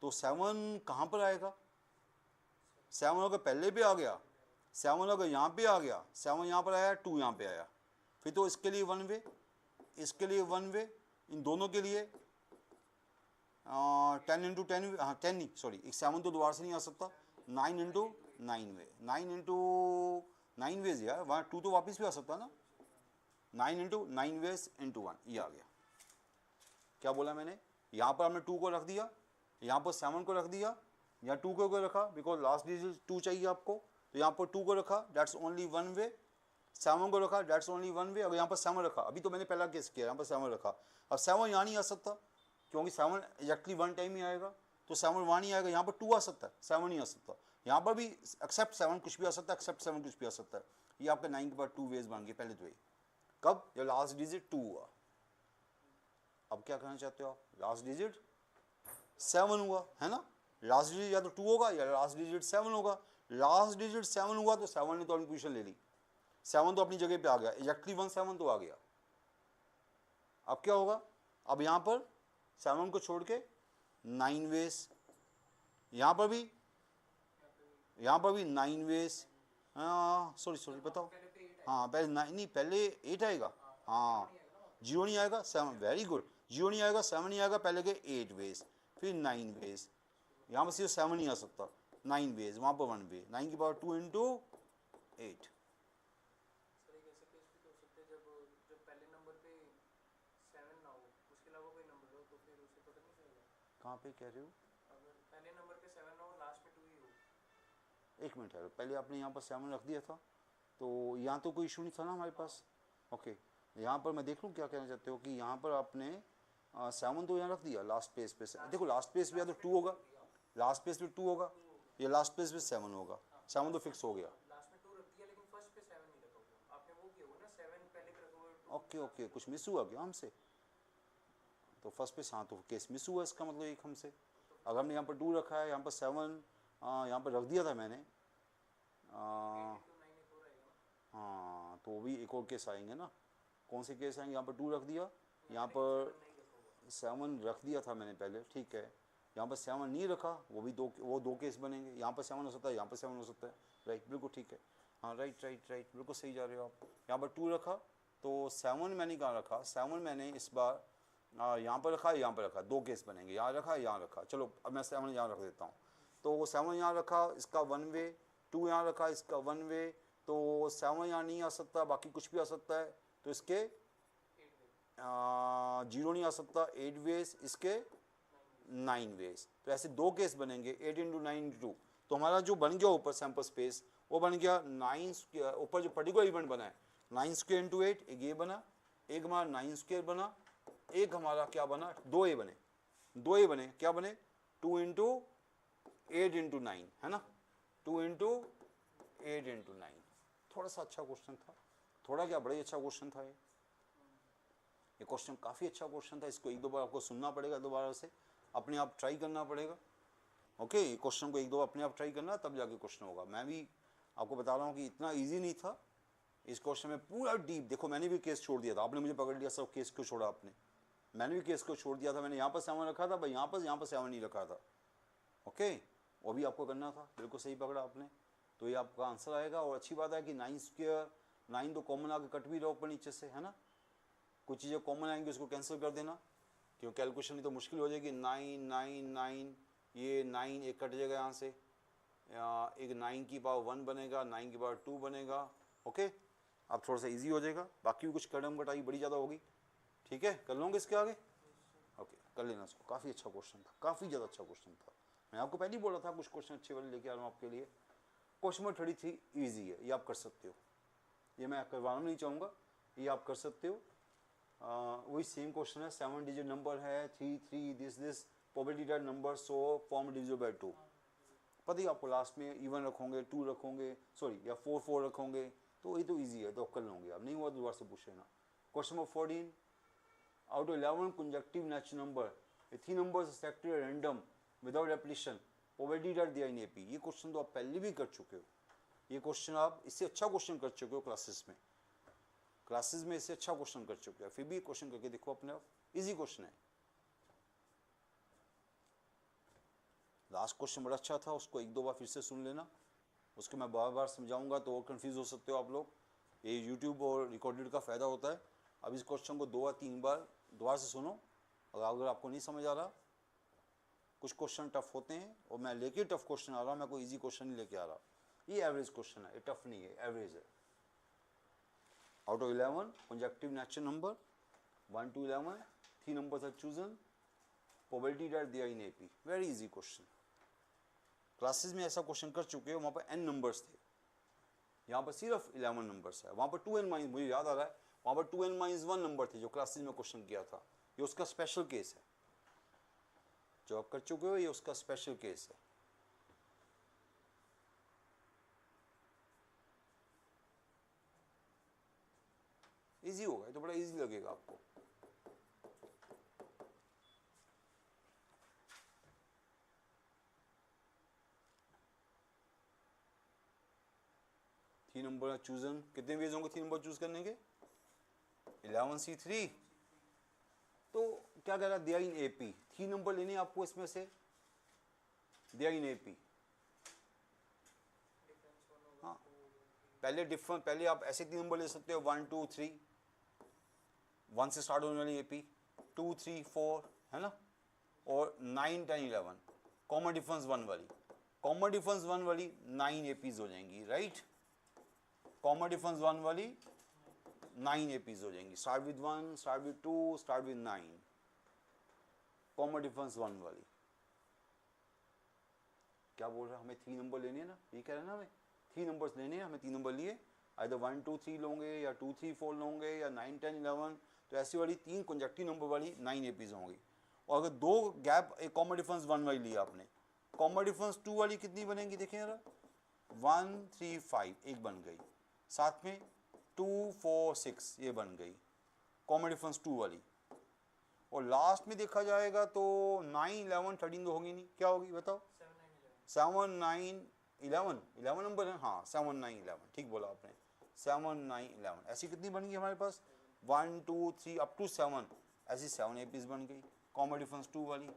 [SPEAKER 1] तो 7 कहाँ पर आएगा? 7 अगर पहले पे आ गया, 7 अगर यहाँ पे आ गया, 7 यहाँ पर आया, 2 यहाँ पे आया, फिर तो इसके लिए 1 वे, इसके लिए 1 वे, इन दोनों के लिए 10 इंटू 10, हाँ 10 नहीं सॉरी, एक 7 तो दोबारा से नहीं आ सकता, 9 इंटू 9 वे, 9 इंटू 9 वेज यार, वहाँ 2 तो वापस भी आ सकता ना, 9 इंटू 9 वेज इंटू 1, ये आ गया। क्या बोला मैंने, यहाँ पर हमने 2 को रख दिया, यहाँ पर 7 को रख दिया, यहाँ 2 को रखा बिकॉज लास्ट डिजिट 2 चाहिए आपको, तो यहाँ पर 2 को रखा, दैट्स ओनली 1 वे, 7 को रखा, दैट्स ओनली 1 वे, अगर यहाँ पर 7 रखा, अभी तो मैंने पहला केस किया, यहाँ पर 7 रखा, अब 7 यहाँ नहीं आ सकता क्योंकि 7 एग्जैक्टली 1 टाइम ही आएगा, तो 7 वहाँ नहीं आएगा, यहाँ पर 2 आ सकता है, 7 नहीं आ सकता, यहाँ पर भी एक्सेप्ट 7 कुछ भी आ सकता है, एक्सेप्ट 7 कुछ भी आ सकता है। ये आपके 9 के बाद 2 वेज बन गए, पहले तो ये कब, जब लास्ट डिजिट 2 हुआ। अब क्या करना चाहते हो आप, लास्ट डिजिट 7 हुआ है ना, लास्ट डिजिट या तो 2 होगा या लास्ट डिजिट 7 होगा, लास्ट डिजिट 7 हुआ तो 7 ने तो अपनी पोजीशन ले ली, 7 तो अपनी जगह पे आ गया, एग्जैक्टली 1 7 तो आ गया। अब क्या होगा, अब यहाँ पर 7 को छोड़ के 9 वेज, यहाँ पर भी 9 वेज, सॉरी बताओ, हाँ पहले 9 नहीं, पहले 8 आएगा, हाँ 0 नहीं आएगा, 7 वेरी गुड, 0 नहीं आएगा, 7 नहीं आएगा, पहले के 8 वेज, फिर 9 वेज, यहाँ पर सिर्फ 7 नहीं आ सकता, 9 वेज, वहाँ पर 1 वे, 9 की पावर 2 इंटू 8। कहाँ पे कह रहे हो,
[SPEAKER 2] पहले नंबर पे 7 हो, लास्ट में 2 ही हो।
[SPEAKER 1] एक मिनट है, पहले आपने यहाँ पर 7 रख दिया था, तो यहाँ तो कोई इशू नहीं था ना हमारे पास, ओके। यहाँ पर मैं देख लूँ क्या कहना चाहते हो, कि यहाँ पर आपने 7 तो यहाँ रख दिया लास्ट पेज पे, देखो लास्ट पेज पे या तो 2 होगा, लास्ट पेज पे 2 होगा, या लास्ट पेज पे 7 होगा, 7 तो फिक्स हो गया।
[SPEAKER 2] लास्ट में 2 रख दिया लेकिन फर्स्ट पे 7 नहीं रखा होगा, आपने वो किया होगा ना, 7 पहले पे रखोगे।
[SPEAKER 1] ओके कुछ मिस हुआ क्या हमसे, तो फर्स्ट पे हाँ, तो केस मिस हुआ इसका मतलब एक हमसे। अगर हमने यहाँ पर 2 रखा है, यहाँ पर 7 यहाँ पर रख दिया था मैंने, हाँ तो भी एक और केस आएंगे ना, कौन से केस आएंगे, यहाँ पर 2 रख दिया, यहाँ पर 7 रख दिया था मैंने पहले, ठीक है, यहाँ पर 7 नहीं रखा, वो भी वो दो केस बनेंगे, यहाँ पर 7 हो सकता है, यहाँ पर 7 हो सकता है, राइट बिल्कुल ठीक है, हाँ राइट बिल्कुल सही जा रहे हो आप। यहाँ पर 2 रखा तो 7 मैंने कहाँ रखा, 7 मैंने इस बार यहाँ पर रखा, यहाँ पर रखा, 2 केस बनेंगे, यहाँ रखा यहाँ रखा, चलो अब मैं 7 यहाँ रख देता हूँ, तो 7 यहाँ रखा, इसका 1 वे, 2 यहाँ रखा, इसका 1 वे, तो 7 यहाँ नहीं आ सकता, बाकी कुछ भी आ सकता है, तो इसके 0 नहीं आ सकता, 8 वेज, इसके 9 वेज, तो ऐसे 2 केस बनेंगे, 8 इंटू 9 इंटू 2, तो हमारा जो बन गया ऊपर सैम्पल स्पेस वो बन गया 9 स्क्वायर, ऊपर जो पर्टिकुलर इवेंट बना है 9 स्क्वायर इंटू 8, एक ये बना, एक हमारा 9 स्क्वायर बना, एक हमारा क्या बना, 2a बने, क्या बने, 2 इंटू 8 इंटू 9 है ना, 2 इंटू 8 इंटू 9, थोड़ा सा अच्छा क्वेश्चन था, थोड़ा क्या बड़ा ही अच्छा क्वेश्चन था ये क्वेश्चन काफ़ी अच्छा क्वेश्चन था, इसको एक दो बार आपको सुनना पड़ेगा, दोबारा से अपने आप ट्राई करना पड़ेगा, ओके। क्वेश्चन को एक दो अपने आप ट्राई करना, तब जाके क्वेश्चन होगा। मैं भी आपको बता रहा हूँ कि इतना ईजी नहीं था, इस क्वेश्चन में पूरा डीप, देखो मैंने भी केस छोड़ दिया था, आपने मुझे पकड़ लिया, सब केस को छोड़ा आपने, मैंने भी केस को छोड़ दिया था, मैंने यहाँ पर 7 रखा था भाई, यहाँ पर 7 नहीं रखा था, ओके, वो भी आपको करना था, बिल्कुल सही पकड़ा आपने, तो ये आपका आंसर आएगा। और अच्छी बात है कि 9 स्क्वायर, 9 तो कॉमन आके कट भी रहा ऊपर नीचे से, है ना, कुछ चीज़ें कॉमन आएंगी उसको कैंसिल कर देना, क्योंकि कैलकुलेशन नहीं तो मुश्किल हो जाएगी। 9 9 9, ये 9 एक कट जाएगा यहाँ से, एक 9 की पावर 1 बनेगा, 9 की पावर 2 बनेगा, ओके। अब थोड़ा सा इजी हो जाएगा, बाकी भी कुछ कदम कटाई बड़ी ज़्यादा होगी, ठीक है, कर लूँगे इसके आगे, ओके कर लेना इसको, काफ़ी अच्छा क्वेश्चन था, काफ़ी ज़्यादा अच्छा क्वेश्चन था, मैं आपको पहले ही बोला था कुछ क्वेश्चन अच्छे वाले लेके आ रहा हूँ आपके लिए, क्वेश्चन नंबर 33 ईजी है, ये आप कर सकते हो, ये मैं करवाना नहीं चाहूँगा, ये आप कर सकते हो। वही सेम क्वेश्चन है, 7 डिजिट नंबर है, 3 3 this probability that number so form divisible by 2, पता ही आपको लास्ट में इवन रखोगे, 2 रखोगे, सॉरी या 4 4 रखोगे, तो ये तो इजी है, तो आप कर लोगे, आप नहीं हुआ तो दोबारा से पूछ लेना। Question number 14, out of 11 conjunctive natural number 3 numbers are selected random without replication probability that they are in AP. ये क्वेश्चन तो आप पहले भी कर चुके हो, ये क्वेश्चन आप इससे अच्छा क्वेश्चन कर चुके हो क्लासेस में इससे अच्छा क्वेश्चन कर चुके हो, फिर भी क्वेश्चन करके देखो अपने आप, इजी क्वेश्चन है। लास्ट क्वेश्चन बड़ा अच्छा था, उसको 1-2 बार फिर से सुन लेना, उसको मैं बार बार समझाऊंगा तो और कंफ्यूज हो सकते हो आप लोग, ये यूट्यूब और रिकॉर्डेड का फ़ायदा होता है। अब इस क्वेश्चन को 2 या 3 बार दोबारा से सुनो, और अगर आपको नहीं समझ आ रहा, कुछ क्वेश्चन टफ होते हैं और मैं लेके टफ क्वेश्चन आ रहा हूँ, मैं कोई ईजी क्वेश्चन नहीं लेके आ रहा, ये एवरेज क्वेश्चन है, ये टफ नहीं है, एवरेज है। Out of 11 conjunctive natural number 1 to 11 3 numbers are chosen, probability that they are in AP, very easy question। Classes में ऐसा क्वेश्चन कर चुके हो, वहाँ पर n नंबर्स थे, यहाँ पर सिर्फ 11 नंबर्स है, वहाँ पर 2n माइनस, मुझे याद आ रहा है, वहाँ पर 2n माइनस 1 नंबर थे जो क्लासेस में क्वेश्चन किया था, ये उसका स्पेशल केस है, जो आप कर चुके हो ये उसका स्पेशल केस है। इजी होगा, ये तो बड़ा इजी लगेगा आपको। थ्री नंबर चूजन, कितने वेज होंगे 3 नंबर चूज करने के? 11C3। तो क्या कह रहा है, दिया इन एपी, 3 नंबर लेने आपको इसमें से, दिया इन एपी। हाँ, पहले डिफरेंट, पहले आप ऐसे 3 नंबर ले सकते हो, 1 2 3, 1 से स्टार्ट होने वाली एपी, 2 3 4 है ना, और 9 10 11 कॉमन डिफरेंस 1 वाली, कॉमन डिफरेंस 1 वाली 9 एपीज हो जाएंगी, राइट। कॉमन डिफरेंस 1 वाली 9 एपीज हो जाएंगी, start with 1, start with 2, start with 9, common difference 1 वाली। क्या बोल रहा है, हमें 3 नंबर लेने हैं ना, ये कह रहा है ना, हमें 3 नंबर्स लेने हैं, हमें 3 नंबर लिए, आइदर 1 2 3 लोगे या 2 3 4 लोगे या 9 10 11, तो ऐसी वाली 3 कंजक्टिव नंबर वाली 9 एपीज होंगी। और अगर 2 गैप, एक कॉमन डिफरेंस 1 वाली लिया आपने, कॉमन डिफरेंस 2 वाली कितनी बनेंगी, देखिए जरा, 1 3 5 एक बन गई, साथ में 2 4 6 ये बन गई कॉमन डिफरेंस 2 वाली, और लास्ट में देखा जाएगा तो 9 11 13 तो होगी नहीं, क्या होगी बताओ, 7 9 11 11 नंबर है, हाँ 7 9 11 ठीक बोला आपने, 7 9 11 ऐसी कितनी बन गई हमारे पास, 1 2 3 अप टू 7, ऐसी 7 एपीज बन गई कॉमन डिफरेंस 2 वाली।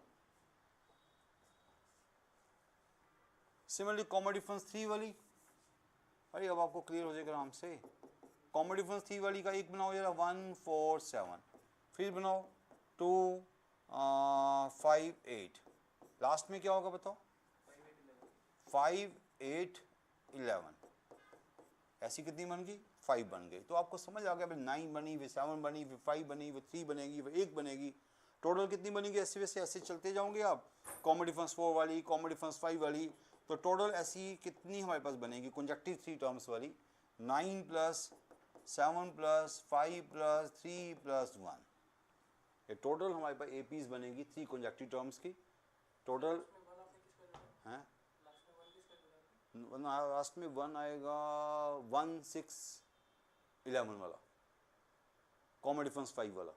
[SPEAKER 1] सिमिलरली कॉमन डिफरेंस 3 वाली, अरे अब आपको क्लियर हो जाएगा आराम से, कॉमन डिफरेंस 3 वाली का एक बनाओ जरा, 1 4 7, फिर बनाओ 2 5 8, लास्ट में क्या होगा बताओ, 5 8 11, ऐसी कितनी बन गई, 5 बन गई। तो आपको समझ आ गया, फिर 9 बनी, फिर 7 बनी, फिर 5 बनी, फिर 3 बनेगी, फिर 1 बनेगी, टोटल कितनी बनेगी, ऐसे वैसे ऐसे चलते जाओगे आप, कॉमन डिफरेंस 4 वाली, कॉमन डिफरेंस 5 वाली, तो टोटल ऐसी कितनी हमारे पास बनेगी कंजक्टिव 3 टर्म्स वाली, 9 प्लस 7 प्लस 5 प्लस 3 प्लस 1, ये टोटल हमारे पास एपीज बनेगी 3 कंजक्टिव टर्म्स की, टोटल हैं, लास्ट में 1 आएगा, 1 6 11 वाला, कॉमन डिफरेंस 5 वाला,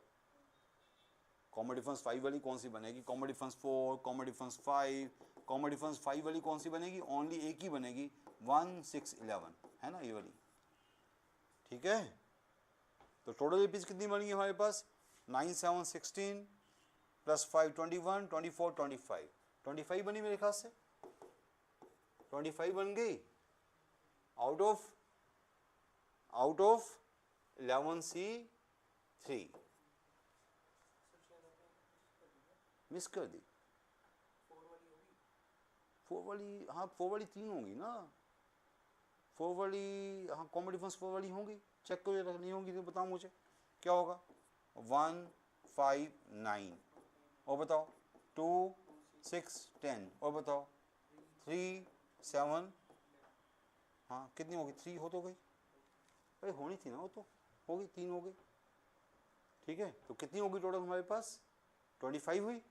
[SPEAKER 1] कॉमन डिफरेंस 5 वाली कौन सी बनेगी, common difference 4, common difference 5, common difference 5 वाली कौन सी बनेगी, ओनली एक ही बनेगी, 1 6 11 है ना, ये वाली, ठीक है। तो टोटल एपीज कितनी बनेगी हमारे पास, 9 7 16 प्लस 5 21 24 25, 25 बनी मेरे ख्याल से, 25 बन गई आउट ऑफ 11C3, मिस कर दी 4 वाली, हाँ 4 वाली 3 होंगी ना, 4 वाली, हाँ कॉमन डिफरेंस 4 वाली होंगी, चेक करो जरा, नहीं होंगी तो बताओ मुझे क्या होगा, 1 5 9, और बताओ 2 6 10, और बताओ 3 7 हाँ कितनी होगी, 3 हो तो गई, अरे होनी थी ना वो, तो हो गई, 3 हो गई, ठीक है। तो कितनी होगी टोटल हमारे पास, 25 हुई।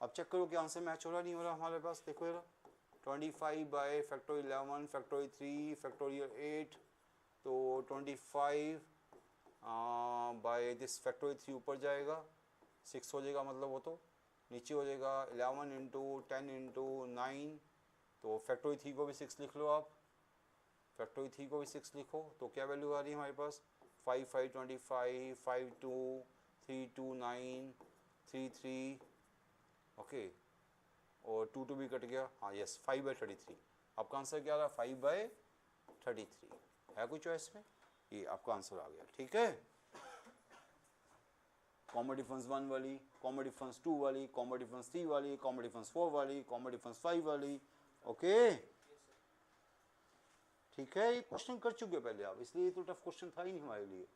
[SPEAKER 1] अब चेक करो कि आंसर मैच हो रहा नहीं हो रहा हमारे पास, देखो जरा, 25 बाई फैक्टोरियल 11 फैक्टोरियल 3 फैक्टोरियल 8, तो 25 बाई दिस फैक्टोरियल 3 ऊपर जाएगा, 6 हो जाएगा, मतलब वो तो नीचे हो जाएगा 11 इंटू 10 इंटू 9, तो फैक्टोरियल 3 को भी 6 लिख लो आप, फैक्टोरियल 3 को भी 6 लिखो, तो क्या वैल्यू आ रही है हमारे पास, 5 5 25, 5 2 3 2 9 3 3, ओके, और 2 2 भी कट गया, हाँ यस, 5/33। आपका आंसर क्या आ रहा है, 5/33 है कोई चॉइस में, ये आपका आंसर आ गया, ठीक है। कॉमन डिफरेंस 1 वाली, कॉमन डिफरेंस 2 वाली, कॉमन डिफरेंस 3 वाली, कॉमन डिफरेंस 4 वाली, कॉमन डिफरेंस 5 वाली, ओके, ठीक है। ये क्वेश्चन कर चुके हैं पहले आप, इसलिए ये तो टफ क्वेश्चन था ही नहीं हमारे लिए,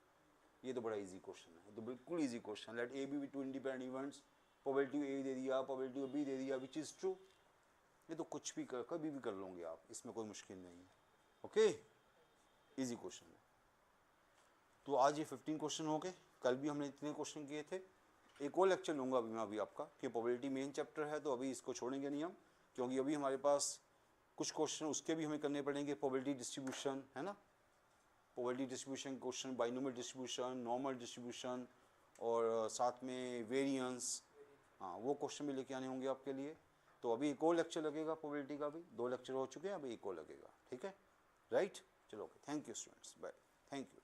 [SPEAKER 1] ये तो बड़ा इजी क्वेश्चन है, तो बिल्कुल easy question. Let A B two independent events, probability A दे दिया, प्रोबेबिलिटी बी दे दिया, विच इज़ ट्रू, ये तो कुछ भी कर, कभी भी कर लोगे आप, इसमें कोई मुश्किल नहीं है, ओके, इजी क्वेश्चन है। तो आज ये 15 क्वेश्चन हो गए, कल भी हमने इतने क्वेश्चन किए थे। एक और लेक्चर लूँगा अभी मैं अभी आपका, कि प्रोबेबिलिटी मेन चैप्टर है, तो अभी इसको छोड़ेंगे नहीं हम, क्योंकि अभी हमारे पास कुछ क्वेश्चन उसके भी हमें करने पड़ेंगे, प्रोबेबिलिटी डिस्ट्रीब्यूशन है ना, probability distribution question, binomial distribution, normal distribution, और साथ में वेरिएंस, हाँ वो क्वेश्चन भी लेके आने होंगे आपके लिए। तो अभी एक और लेक्चर लगेगा प्रोबेबिलिटी का भी, 2 लेक्चर हो चुके हैं, अभी एक और लगेगा, ठीक है, राइट। चलो, thank you students, bye, thank you.